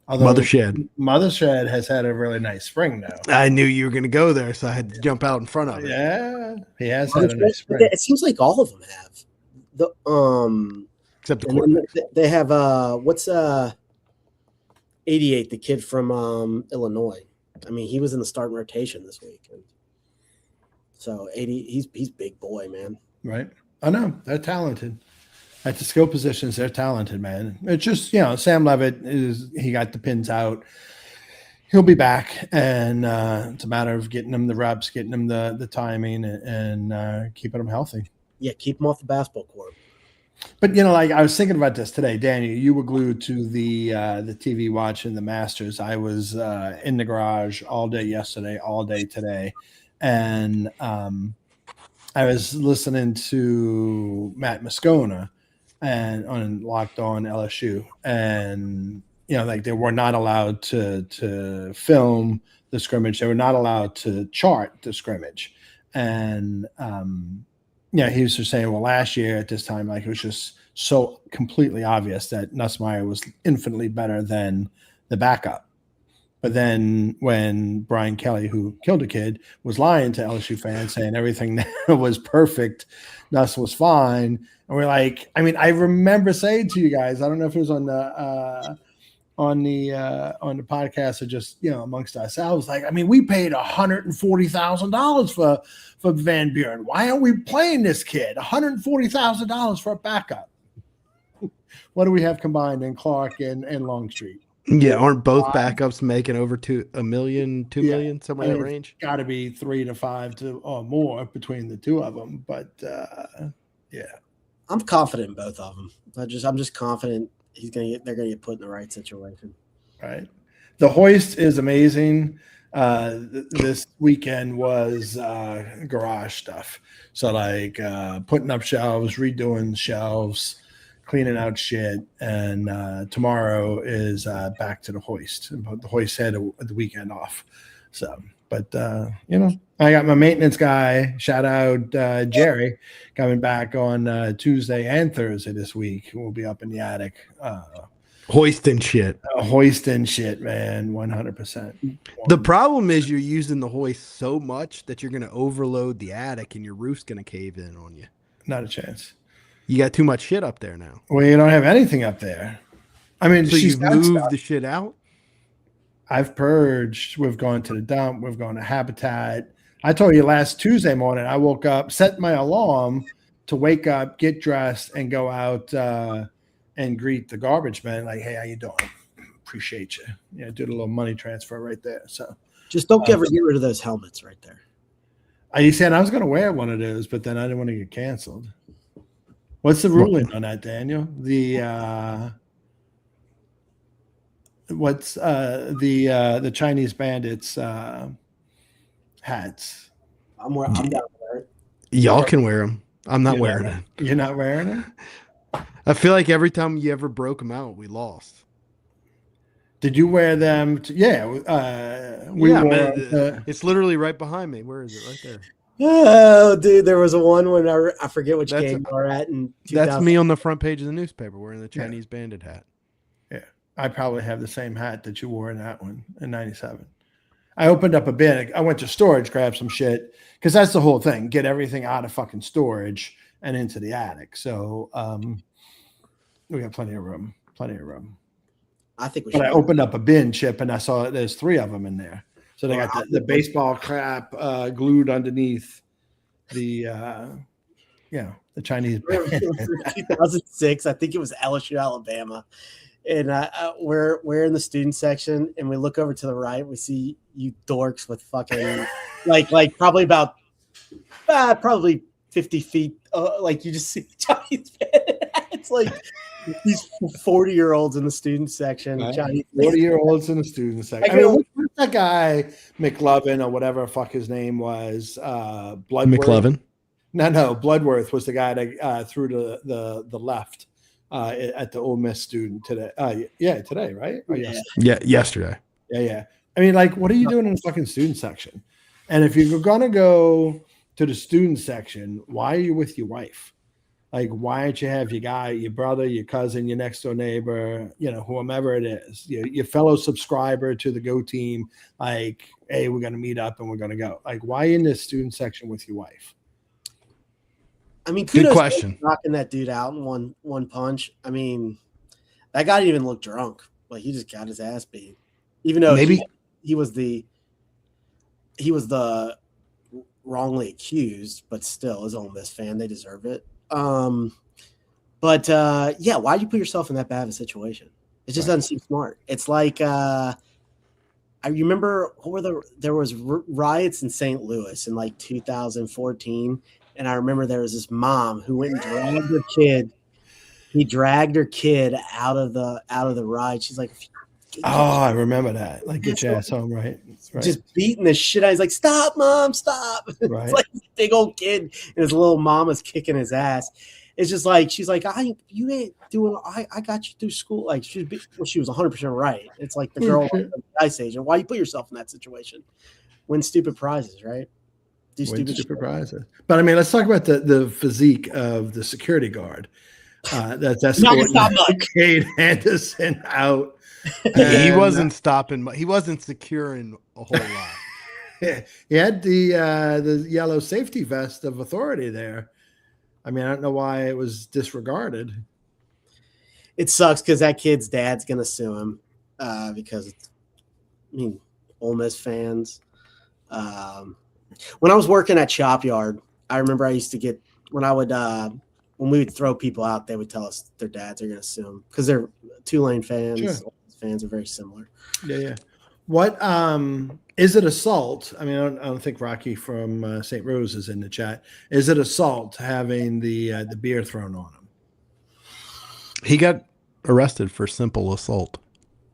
Mothershed has had a really nice spring though. I knew you were going to go there, so I had to jump out in front of it. Yeah, he has had a nice spring. It seems like all of them have. Except the quarterback. They have what's 88, the kid from Illinois. I mean, he was in the starting rotation this week. So 80, he's big boy, man. Right. I know they're talented. At the skill positions, they're talented, man. It's just, Sam Levitt he got the pins out. He'll be back, and it's a matter of getting him the reps, getting him the timing, and keeping him healthy. Yeah, keep him off the basketball court. But like I was thinking about this today, Daniel. You were glued to the TV watching the Masters. I was in the garage all day yesterday, all day today, and I was listening to Matt Moscona and on Locked On LSU, and they were not allowed to film the scrimmage. They were not allowed to chart the scrimmage, and he was just saying, well, last year at this time, it was just so completely obvious that Nussmeier was infinitely better than the backup. But then when Brian Kelly, who killed a kid, was lying to LSU fans saying everything was perfect, Nuss was fine. And we're like, I remember saying to you guys, I don't know if it was on the podcast or just amongst ourselves, we paid $140,000 for Van Buren. Why aren't we playing this kid? $140,000 for a backup. What do we have combined in Clark and Longstreet? Yeah, aren't both backups making over $2 million, somewhere in that range? Got to be 3 to 5 or more between the two of them. But yeah, I'm confident in both of them. I'm just confident they're gonna get put in the right situation. Right. The hoist is amazing. This weekend was garage stuff. So putting up shelves, redoing shelves, cleaning out shit, and tomorrow is back to the hoist. The hoist had the weekend off. So, but I got my maintenance guy. Shout out Jerry coming back on Tuesday and Thursday this week. We'll be up in the attic. Hoisting shit, man. 100%. The problem is you're using the hoist so much that you're going to overload the attic and your roof's going to cave in on you. Not a chance. You got too much shit up there now. Well, you don't have anything up there. So you've moved the shit out? I've purged. We've gone to the dump. We've gone to Habitat. I told you last Tuesday morning, I woke up, set my alarm to wake up, get dressed, and go out and greet the garbage man. Like, hey, how you doing? Appreciate you. Do the little money transfer right there. So just don't ever get rid of those helmets right there. You said I was going to wear one of those, but then I didn't want to get canceled. What's the ruling on that, Daniel? The Chinese bandits hats? I'm down to wear it. Y'all can wear them. I'm not wearing it. You're not wearing it? I feel like every time you ever broke them out, we lost. Did you wear them? It's literally right behind me. Where is it? Right there. Oh, dude, there was one when I forget which game we're at. That's me on the front page of the newspaper wearing the Chinese bandit hat. Yeah, I probably have the same hat that you wore in that one in '97. I opened up a bin. I went to storage, grabbed some shit because that's the whole thing: get everything out of fucking storage and into the attic. So we got plenty of room. I think we But should. I opened up a bin, Chip, and I saw there's 3 of them in there. So they got the baseball crap glued underneath the the Chinese. 2006, I think it was LSU, Alabama, and we're in the student section, and we look over to the right, we see you dorks with fucking like probably about probably 50 feet, like you just see Chinese. It's like these 40-year-olds in the student section, Right. Chinese 40-year-olds in the student section. I mean, what's that guy McLovin or whatever the fuck his name was? Bloodworth. McLovin. No, Bloodworth was the guy that threw the left at the Ole Miss student today. Today, right? Or yesterday? Yeah, yesterday. Yeah. I mean, like, what are you doing in the fucking student section? And if you're gonna go to the student section, why are you with your wife? Like, why don't you have your guy, your brother, your cousin, your next door neighbor, whomever it is, your fellow subscriber to the Geaux Team? Like, hey, we're gonna meet up and we're gonna go. Like, why in the student section with your wife? I mean, good question. Knocking that dude out in one punch. I mean, that guy didn't even look drunk. Like, he just got his ass beat. Even though maybe he was the wrongly accused, but still, as an Ole Miss fan, they deserve it. But why'd you put yourself in that bad of a situation? It just doesn't seem smart. It's like I remember there was riots in St. Louis in like 2014, and I remember there was this mom who went and dragged her kid. He dragged her kid out of the ride. She's like, I remember that. Like, get your ass home, right? Just beating the shit out. He's like, stop, mom, stop. Right. It's like this big old kid, and his little mama's kicking his ass. It's just like, she's like, you ain't doing. I got you through school. Like, she was 100% right. It's like the girl on the ice agent. Why you put yourself in that situation? Win stupid prizes, right? Do stupid prizes. But I mean, let's talk about the physique of the security guard. That's escorting Cade Anderson out. He wasn't stopping. He wasn't securing a whole lot. He had the yellow safety vest of authority there. I mean, I don't know why it was disregarded. It sucks because that kid's dad's gonna sue him because Ole Miss fans. When I was working at Shop Yard, I remember I used to get when we would throw people out, they would tell us their dads are gonna sue them because they're Tulane fans. Sure. Fans are very similar. Yeah. What is it assault? I mean, I don't think Rocky from St. Rose is in the chat. Is it assault having the beer thrown on him? He got arrested for simple assault.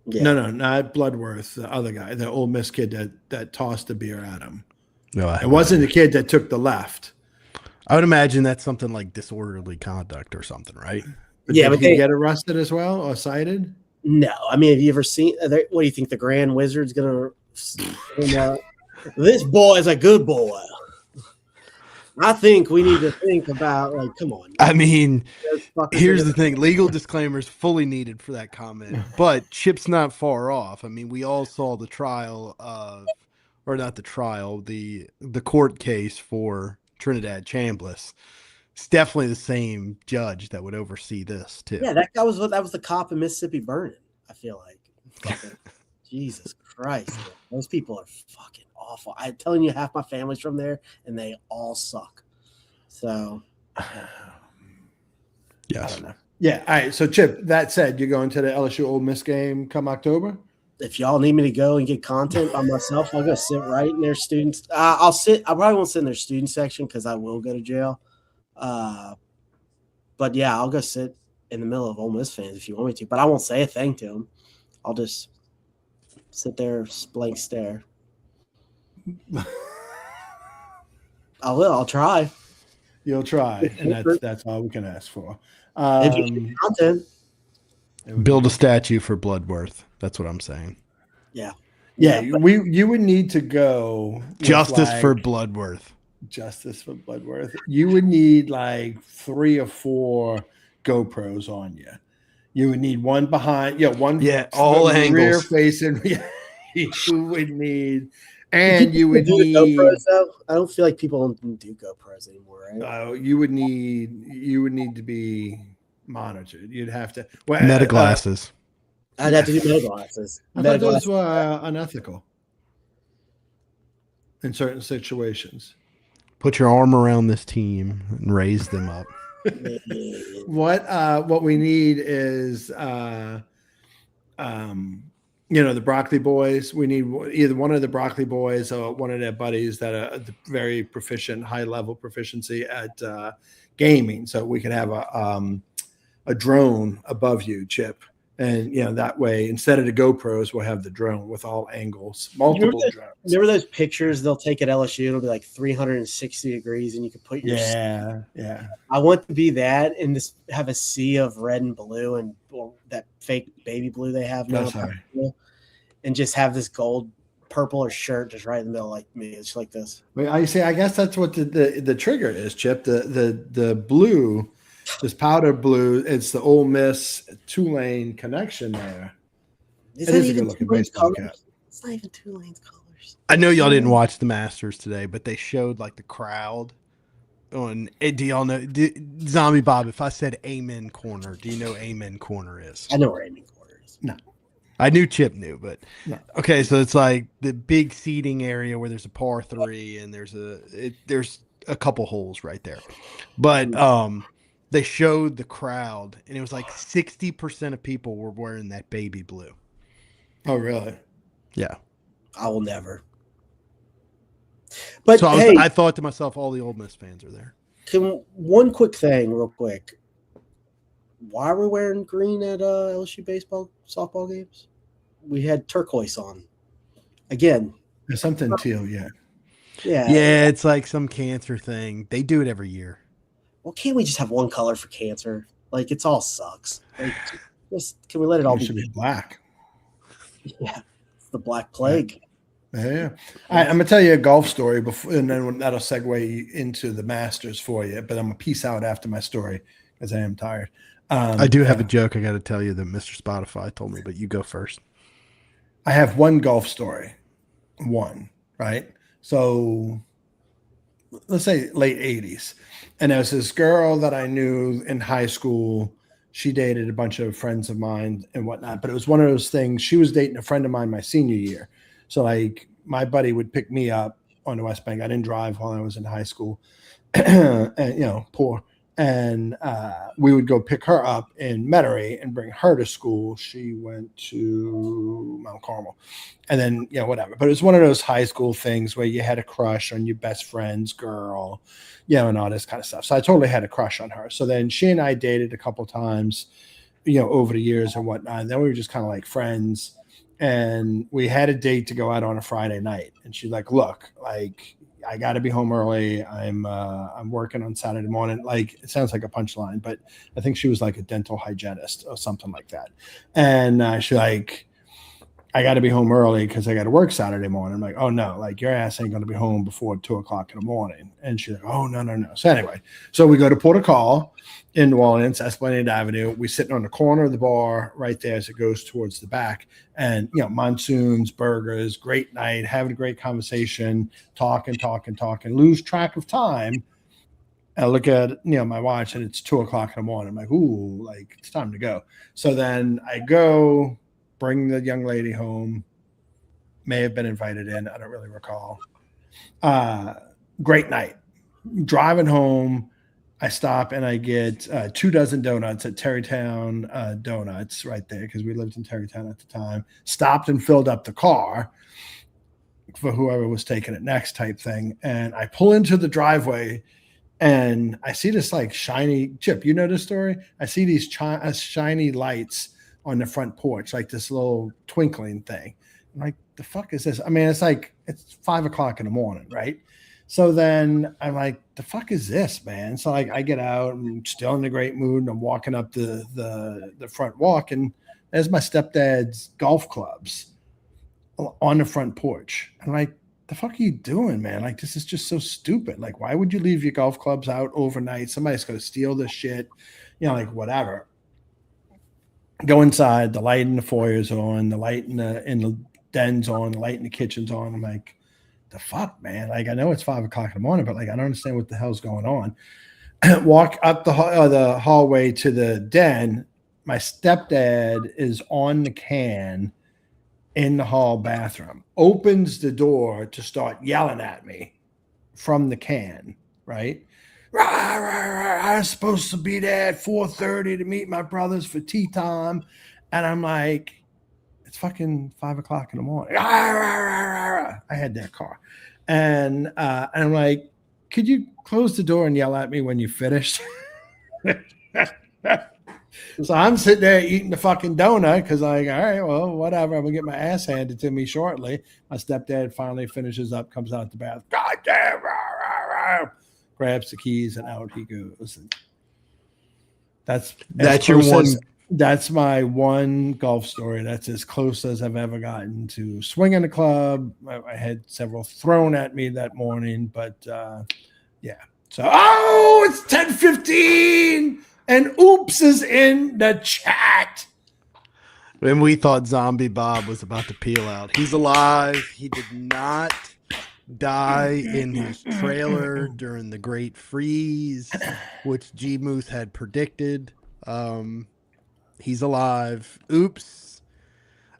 Yeah. No, not Bloodworth, the other guy, the Ole Miss kid that tossed the beer at him. No, it wasn't the kid that took the left. I would imagine that's something like disorderly conduct or something, right? But did he get arrested as well or cited? No, I mean, have you ever seen? What do you think the Grand Wizard's gonna? This boy is a good boy. I think we need to think about come on. I mean, here's the thing: legal disclaimers fully needed for that comment, but Chip's not far off. I mean, we all saw the trial or not the trial, the court case for Trinidad Chambliss. It's definitely the same judge that would oversee this too. Yeah, that was the cop in Mississippi burning. I feel like, Jesus Christ, man. Those people are fucking awful. I'm telling you, half my family's from there, and they all suck. So, yes, I don't know. Yeah. All right. So, Chip, that said, you're going to the LSU Ole Miss game come October. If y'all need me to go and get content by myself, I'll go sit right in their students. I probably won't sit in their student section because I will go to jail. But yeah, I'll go sit in the middle of Ole Miss fans if you want me to, but I won't say a thing to them. I'll just sit there, blank stare. I will. I'll try. You'll try, and that's all we can ask for. If you get content, build a statue for Bloodworth. That's what I'm saying. Yeah. You would need to go justice for Bloodworth. Justice for Bloodworth. You would need like 3 or 4 GoPros on you. You would need one behind, all angles, rear facing. You would need, and you would need. GoPros, though? I don't feel like people don't do GoPros anymore, right? You would need to be monitored. You'd have to meta glasses. I'd have to do meta glasses. I Meta thought those glasses. were unethical in certain situations. Put your arm around this team and raise them up. What we need is the Broccoli Boys. We need either one of the Broccoli Boys or one of their buddies that are very proficient, high level proficiency at gaming, so we could have a drone above you, Chip, and that way instead of the GoPros, we'll have the drone with all angles, multiple drones. Remember those pictures they'll take at LSU? It'll be like 360 degrees, and you can put your yeah. I want to be that and just have a sea of red and blue and that fake baby blue they have now. And just have this gold, purple or shirt just right in the middle like me. It's like this. Wait, I guess that's what the trigger is, Chip. The blue, this powder blue, it's the Ole Miss Tulane connection there. It is a good looking baseball cap. It's not even Tulane's colors. I know y'all didn't watch the Masters today, but they showed like the crowd on. Do y'all know Zombie Bob? If I said Amen Corner, do you know Amen Corner is? I know where Amen Corner is. No. I knew Chip knew, but no. Okay, so it's like the big seating area where there's a par 3 and there's a couple holes right there. But they showed the crowd and it was like 60% of people were wearing that baby blue. Oh, really? Yeah. I will never. But so hey, I thought to myself, all the Ole Miss fans are there. One quick thing, real quick. Why are we wearing green at LSU baseball softball games? We had turquoise on. Again. There's something teal, yeah. Yeah, it's like some cancer thing. They do it every year. Well, can't we just have one color for cancer? Like, it's all sucks. Like, can we let it all be black? Yeah, it's the Black Plague. Yeah. All right, I'm gonna tell you a golf story before, and then that'll segue into the Masters for you. But I'm gonna peace out after my story because I am tired. I do have a joke I got to tell you that Mr. Spotify told me, but you go first. I have one golf story. One, right? So let's say late 80s. And there was this girl that I knew in high school. She dated a bunch of friends of mine and whatnot. But it was one of those things. She was dating a friend of mine my senior year. So like my buddy would pick me up on the West Bank. I didn't drive while I was in high school. And, poor. And we would go pick her up in Metairie and bring her to school. She went to Mount Carmel. And then, whatever. But it was one of those high school things where you had a crush on your best friend's girl, and all this kind of stuff. So I totally had a crush on her. So then she and I dated a couple times, over the years and whatnot. And then we were just kind of like friends. And we had a date to go out on a Friday night. And she's like, look, like, I got to be home early. I'm working on Saturday morning. Like, it sounds like a punchline, but I think she was like a dental hygienist or something like that. And she's like, I got to be home early because I got to work Saturday morning. I'm like, oh no, like your ass ain't going to be home before 2:00 in the morning. And she's like, oh no. So anyway, so we go to Port of Call in New Orleans, Esplanade Avenue. We sitting on the corner of the bar right there as it goes towards the back. And, monsoons, burgers, great night, having a great conversation, talking, lose track of time. And I look at, my watch and it's 2:00 in the morning. I'm like, ooh, like it's time to go. So then I go bring the young lady home, may have been invited in. I don't really recall. Great night. Driving home, I stop and I get 2 dozen donuts at Terrytown Donuts right there because we lived in Terrytown at the time. Stopped and filled up the car for whoever was taking it next type thing. And I pull into the driveway and I see this like shiny, Chip, you know this story? I see these shiny lights on the front porch, like this little twinkling thing. I'm like, the fuck is this? I mean, it's 5:00 in the morning, right? So then I'm like, the fuck is this, man? So like I get out, I'm still in a great mood, and I'm walking up the front walk, and there's my stepdad's golf clubs on the front porch. I'm like, the fuck are you doing, man? Like, this is just so stupid. Like, why would you leave your golf clubs out overnight? Somebody's gonna steal this shit, like whatever. Go inside, the light in the foyer's on, the light in the den's on, the light in the kitchen's on. I'm like, the fuck, man? Like, I know it's 5:00 in the morning, but like, I don't understand what the hell's going on. Walk up the hallway to the den. my stepdad is on the can in the hall bathroom, opens the door to start yelling at me from the can, right? I was supposed to be there at 4:30 to meet my brothers for tea time. And I'm like, it's fucking 5 o'clock in the morning. I had that car. And I'm like, could you close the door and yell at me when you finished? So I'm sitting there eating the fucking donut because I'm like, all right, well, whatever. I'm going to get my ass handed to me shortly. My stepdad finally finishes up, comes out the bath. God damn. Grabs the keys and out he goes. And that's your one. That's my one golf story. That's as close as I've ever gotten to swinging a club. I had several thrown at me that morning, but yeah. So, it's 10:15 and Oops is in the chat. When we thought Zombie Bob was about to peel out, he's alive. He did not die in his trailer during the Great Freeze, which G Moose had predicted. He's alive. Oops.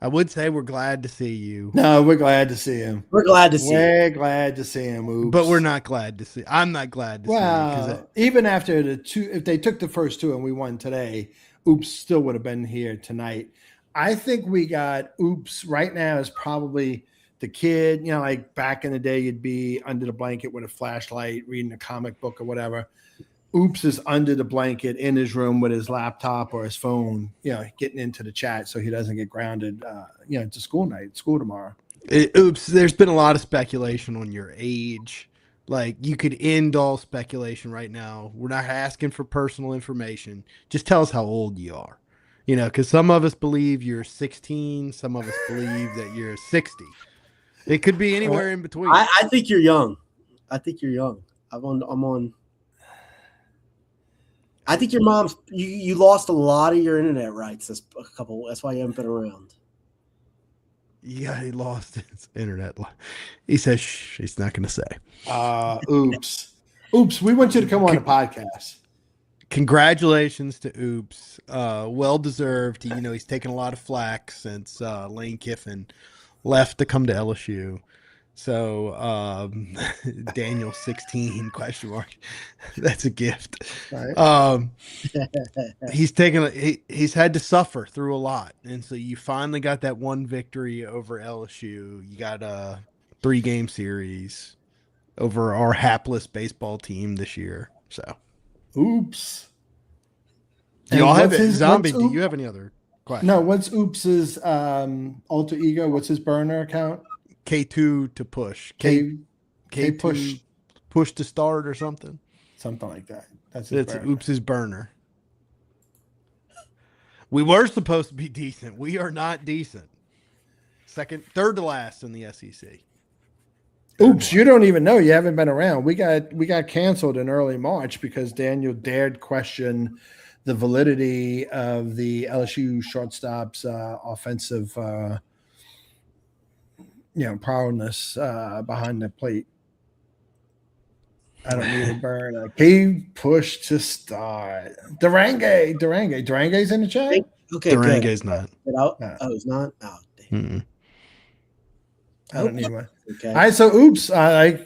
I would say we're glad to see you. No, we're glad to see him. We're glad to see him. We're glad to see him. Oops. But we're not glad to see. I'm not glad to see him. Even after the two, if they took the first two and we won today, Oops still would have been here tonight. I think we got Oops right now is probably the kid, like back in the day, you'd be under the blanket with a flashlight, reading a comic book or whatever. Oops is under the blanket in his room with his laptop or his phone, getting into the chat so he doesn't get grounded. It's a school tomorrow. Oops, there's been a lot of speculation on your age. Like, you could end all speculation right now. We're not asking for personal information. Just tell us how old you are. Because some of us believe you're 16. Some of us believe that you're 60. It could be anywhere in between. I think you're young. I think you're young. I'm on. I think your mom's. You lost a lot of your internet rights. That's why you haven't been around. Yeah, he lost his internet. He says he's not going to say. Oops. We want you to come on the podcast. Congratulations to Oops. Well deserved. He's taken a lot of flack since Lane Kiffin left to come to LSU. So Daniel 16 ? That's a gift. Right. He's had to suffer through a lot, and so you finally got that one victory over LSU. You got a 3-game series over our hapless baseball team this year. So, Oops. Do y'all have it? Zombie, do you have any other questions? No, what's Oops's alter ego? What's his burner account? K2 to push. K push to start or something. Something like that. That's Oops's burner. We were supposed to be decent. We are not decent. Third to last in the SEC. Oops, you don't even know. You haven't been around. We got canceled in early March because Daniel dared question the validity of the LSU shortstop's offensive prowess behind the plate. I don't need a burn. He pushed to start. Durange's in the chat? Okay, Durange's not. He's not? Oh, damn. I don't need one. Okay. All right, so Oops,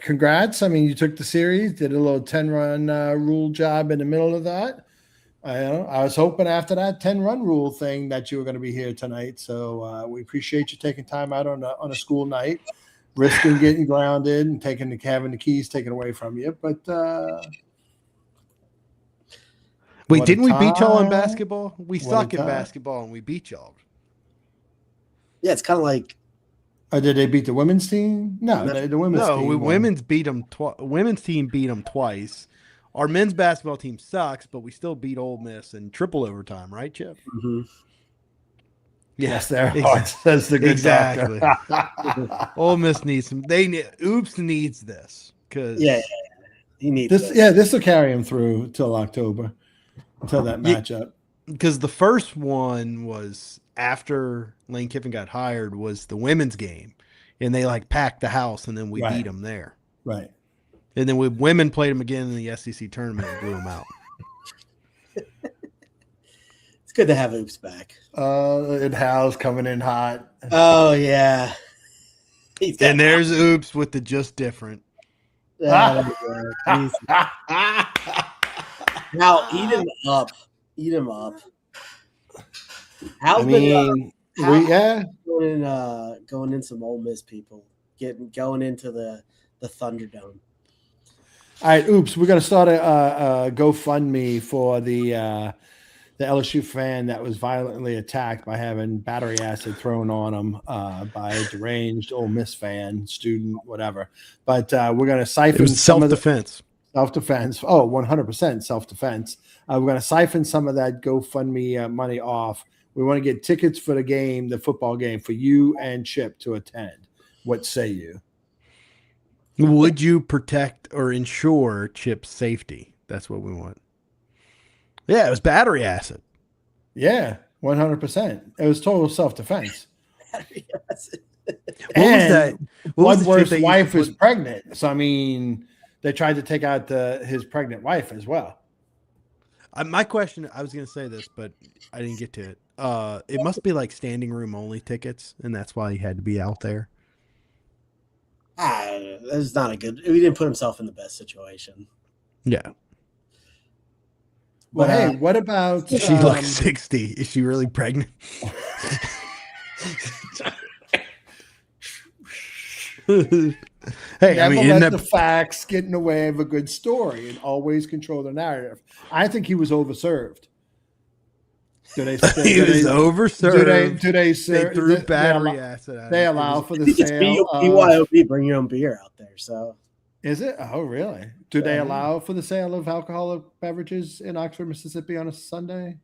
congrats. I mean, you took the series, did a little 10-run rule job in the middle of that. I was hoping after that 10-run rule thing that you were going to be here tonight. So we appreciate you taking time out on a school night, risking getting grounded and having the keys taken away from you. But wait, didn't we beat y'all in basketball? We suck in basketball and we beat y'all. Yeah, it's kind of like. Did they beat the women's team? No, the women's team. No, women's beat them. Women's team beat them twice. Our men's basketball team sucks, but we still beat Ole Miss in triple overtime, right, Chip? Mm-hmm. Yes, there. That's the good exactly. Ole Miss needs some. Oops needs this because he needs this. Yeah, this will carry him through till October, until that matchup. Because the first one was after Lane Kiffin got hired was the women's game, and they packed the house, and then we beat them there. Right. And then women played them again in the SEC tournament and blew them out. It's good to have Oops back. And Hal's coming in hot. Oh yeah. And there's Oops with the just different. Now eat him up. Eat him up. Hal's going in some Ole Miss people. Going into the Thunderdome. All right, Oops, we're gonna start a GoFundMe for the LSU fan that was violently attacked by having battery acid thrown on him by a deranged Ole Miss fan, student, whatever. But we're going to siphon self-defense. Self-defense. Oh, 100% self-defense. We're going to siphon some of that GoFundMe money off. We want to get tickets for the game, the football game, for you and Chip to attend. What say you? Would you protect or ensure Chip's safety? That's what we want. Yeah, it was battery acid. Yeah, 100%. It was total self-defense. Battery acid. What was that? Bloodworth's wife is pregnant. So, I mean, they tried to take out his pregnant wife as well. My question, I was going to say this, but I didn't get to it. It must be like standing room only tickets, and that's why he had to be out there. That's not a good. He didn't put himself in the best situation. Yeah. Well, hey, what about she's like 60? Is she really pregnant? Hey, never let the facts get in the way of a good story, and always control the narrative. I think he was overserved. He was overserved. They threw battery acid at him. They allow for the sale of BYOB, bring your own beer out there. So is it? Oh, really? Do they allow for the sale of alcoholic beverages in Oxford, Mississippi on a Sunday?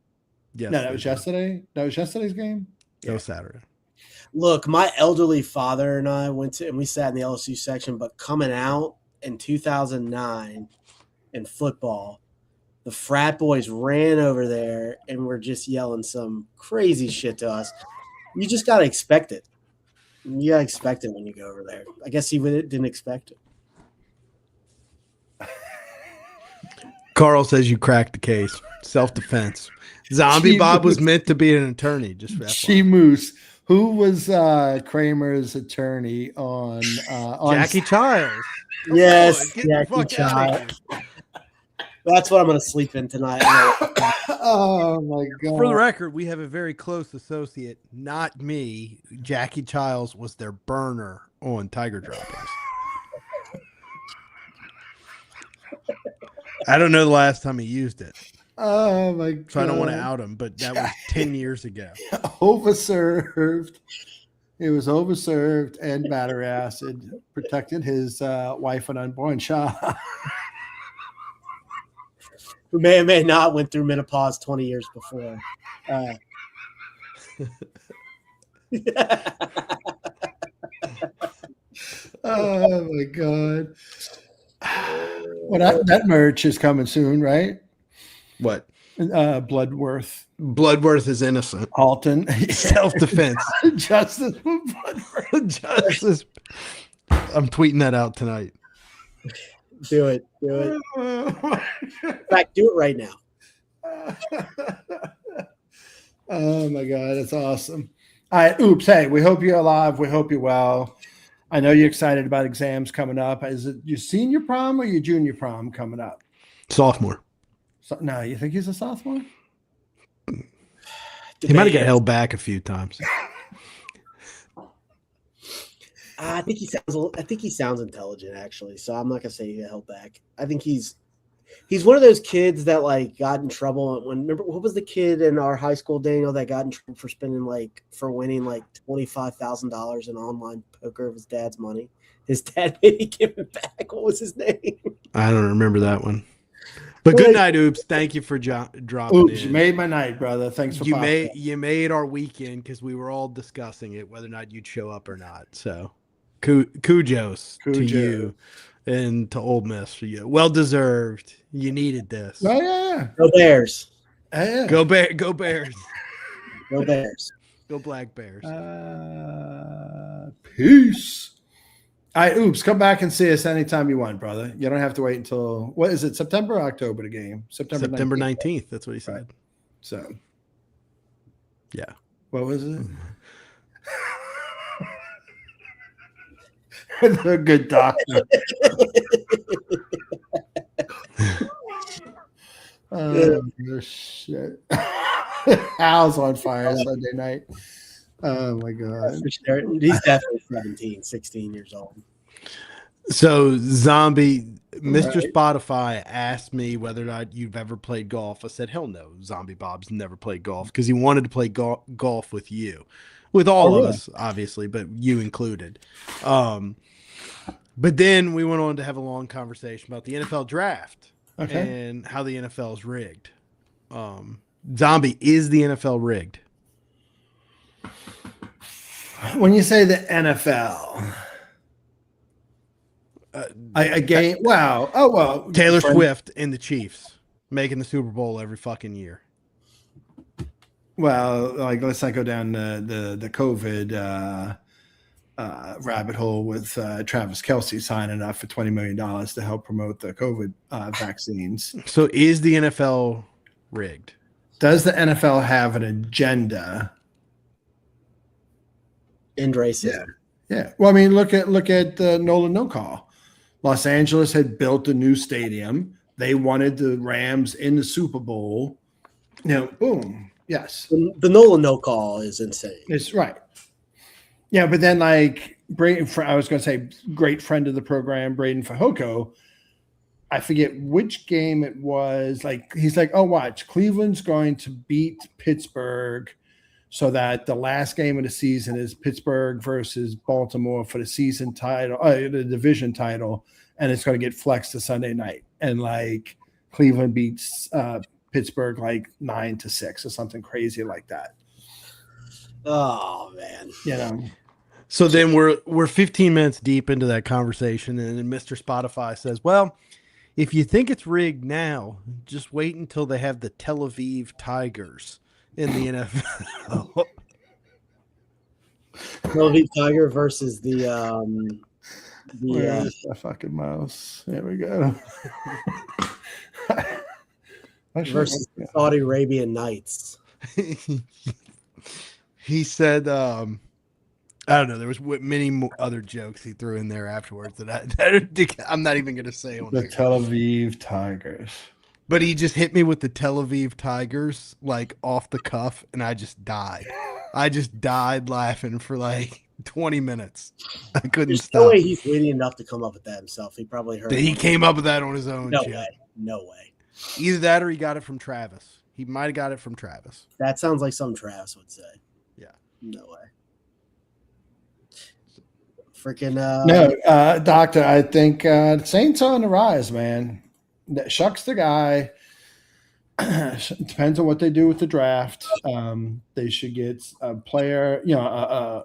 Yes. No, that was yesterday. That was yesterday's game? That was Saturday. Look, my elderly father and I went to, and we sat in the LSU section, but coming out in 2009 in football, the frat boys ran over there and were just yelling some crazy shit to us. You just got to expect it. You got to expect it when you go over there. I guess he didn't expect it. Carl says you cracked the case. Self-defense. Zombie Bob was meant to be an attorney. Just Moose. Who was Kramer's attorney on Jackie Childs? Yes, Jackie Childs. That's what I'm going to sleep in tonight. Oh my god! For the record, we have a very close associate, not me. Jackie Childs was their burner on Tiger Droppings. I don't know the last time he used it. Oh my god! So I don't want to out him, but that was 10 years ago. Overserved. It was overserved and battery acid protected his wife and unborn child. Who may or may not went through menopause 20 years before. Oh my god! Well, that merch is coming soon, right? What? Bloodworth. Bloodworth is innocent. Alton. Self-defense. Justice for Bloodworth. Justice. I'm tweeting that out tonight. Do it. In fact, do it right now. Oh my god, that's awesome. All right, Oops. Hey, we hope you're alive. We hope you're well. I know you're excited about exams coming up. Is it your senior prom or your junior prom coming up? Sophomore. So, no, you think he's a sophomore? He might have got held back a few times. I think he sounds intelligent, actually. So I'm not gonna say he got held back. I think he's one of those kids that like got in trouble when. Remember what was the kid in our high school, Daniel, that got in trouble for winning like $25,000 in online poker of his dad's money? His dad made him give it back. What was his name? I don't remember that one. But good night, Oops. Thank you for dropping Oops, in. you made my night, brother. Thanks for you made our weekend because we were all discussing it, whether or not you'd show up or not. So, kudos to you and to Ole Miss for you. Well deserved. You needed this. Oh yeah. Go Bears. Yeah. Go Bears. Go Bears. Go Black Bears. Peace. All right, Oops, come back and see us anytime you want, brother. You don't have to wait until, what is it, September or October, the game? September 19th. That's what he said. Right. So, Yeah. What was it? The good doctor. Oh, shit. Al's on fire Sunday night. Oh, my God. He's definitely 17, 16 years old. So, Zombie, Mr. Right. Spotify asked me whether or not you've ever played golf. I said, hell no, Zombie Bob's never played golf because he wanted to play golf with you. With all of us, obviously, but you included. But then we went on to have a long conversation about the NFL draft and how the NFL is rigged. Zombie, is the NFL rigged? When you say the NFL, a game, wow. Oh, well. Taylor Swift and the Chiefs making the Super Bowl every fucking year. Well, like, let's not go down the COVID rabbit hole with Travis Kelce signing up for $20 million to help promote the COVID vaccines. So is the NFL rigged? Does the NFL have an agenda? End racism. Yeah. Well, I mean, look at Nolan No Call. Los Angeles had built a new stadium. They wanted the Rams in the Super Bowl. Boom. Yes. The Nolan No Call is insane. It's right. Yeah, but then like I was going to say great friend of the program, Braden Fajoko. I forget which game it was. Like he's like, oh, watch, Cleveland's going to beat Pittsburgh, so that the last game of the season is Pittsburgh versus Baltimore for the season title, the division title, and it's going to get flexed to Sunday night. And like Cleveland beats Pittsburgh like 9-6 or something crazy like that. Oh man. So then we're 15 minutes deep into that conversation, and then Mr. Spotify says, well, if you think it's rigged now, just wait until they have the Tel Aviv Tigers in the NFL. Tel Aviv Tiger versus the Where's the fucking mouse? There we go. versus the Saudi Arabian Knights. He said, I don't know. There was many other jokes he threw in there afterwards that I'm not even going to say on the here. Tel Aviv Tigers. But he just hit me with the Tel Aviv Tigers like off the cuff, and I just died. I just died laughing for like 20 minutes. I couldn't There's stop. No way he's witty enough to come up with that himself. He probably heard. He came up with that on his own. No way. No way. Either that or he got it from Travis. He might have got it from Travis. That sounds like something Travis would say. Yeah. No way. Freaking no, Doctor. I think Saints are on the rise, man. Shucks the guy. Depends on what they do with the draft. They should get a player, a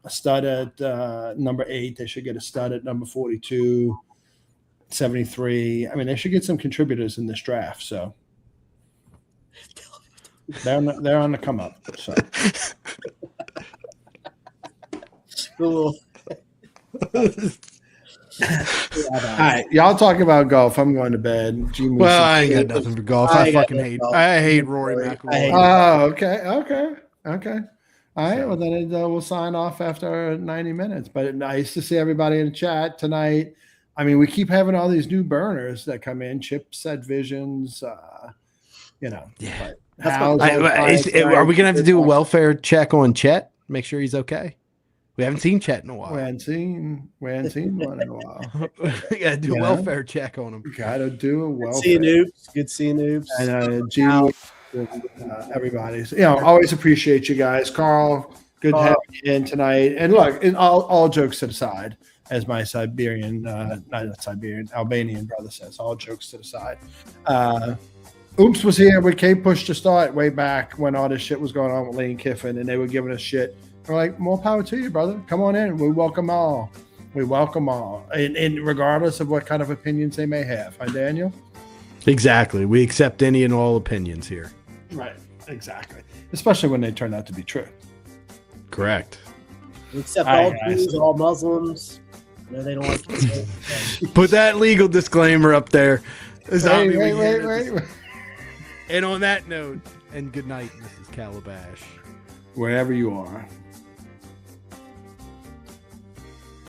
stud at number 8. They should get a stud at number 42, 73. I mean, they should get some contributors in this draft. So they're on the come up. So. All right, y'all talking about golf. I'm going to bed. Well, I ain't got nothing for golf. I fucking hate. I hate Rory McIlroy. Oh, okay. All right. Well, then we'll sign off after 90 minutes. But nice to see everybody in the chat tonight. I mean, we keep having all these new burners that come in. Chipset Visions. Yeah. Are we gonna have to do a welfare check on Chet? Make sure he's okay. We haven't seen Chet in a while. We hadn't seen one in a while. We gotta do a welfare check on him. Gotta do a welfare. Good seeing noobs. And everybody's. Always appreciate you guys. Carl, good to have you in tonight. And look, all jokes to the side, as my Albanian brother says. All jokes to the side. Oops was here with K Push to start way back when all this shit was going on with Lane Kiffin, and they were giving us shit. We're like, more power to you, brother. Come on in. We welcome all. And regardless of what kind of opinions they may have. Hi, Daniel? Exactly. We accept any and all opinions here. Right. Exactly. Especially when they turn out to be true. Correct. We accept all Jews, all Muslims. No, they don't want to. Put that legal disclaimer up there. Wait. And on that note, and good night, Mrs. Calabash. wherever you are.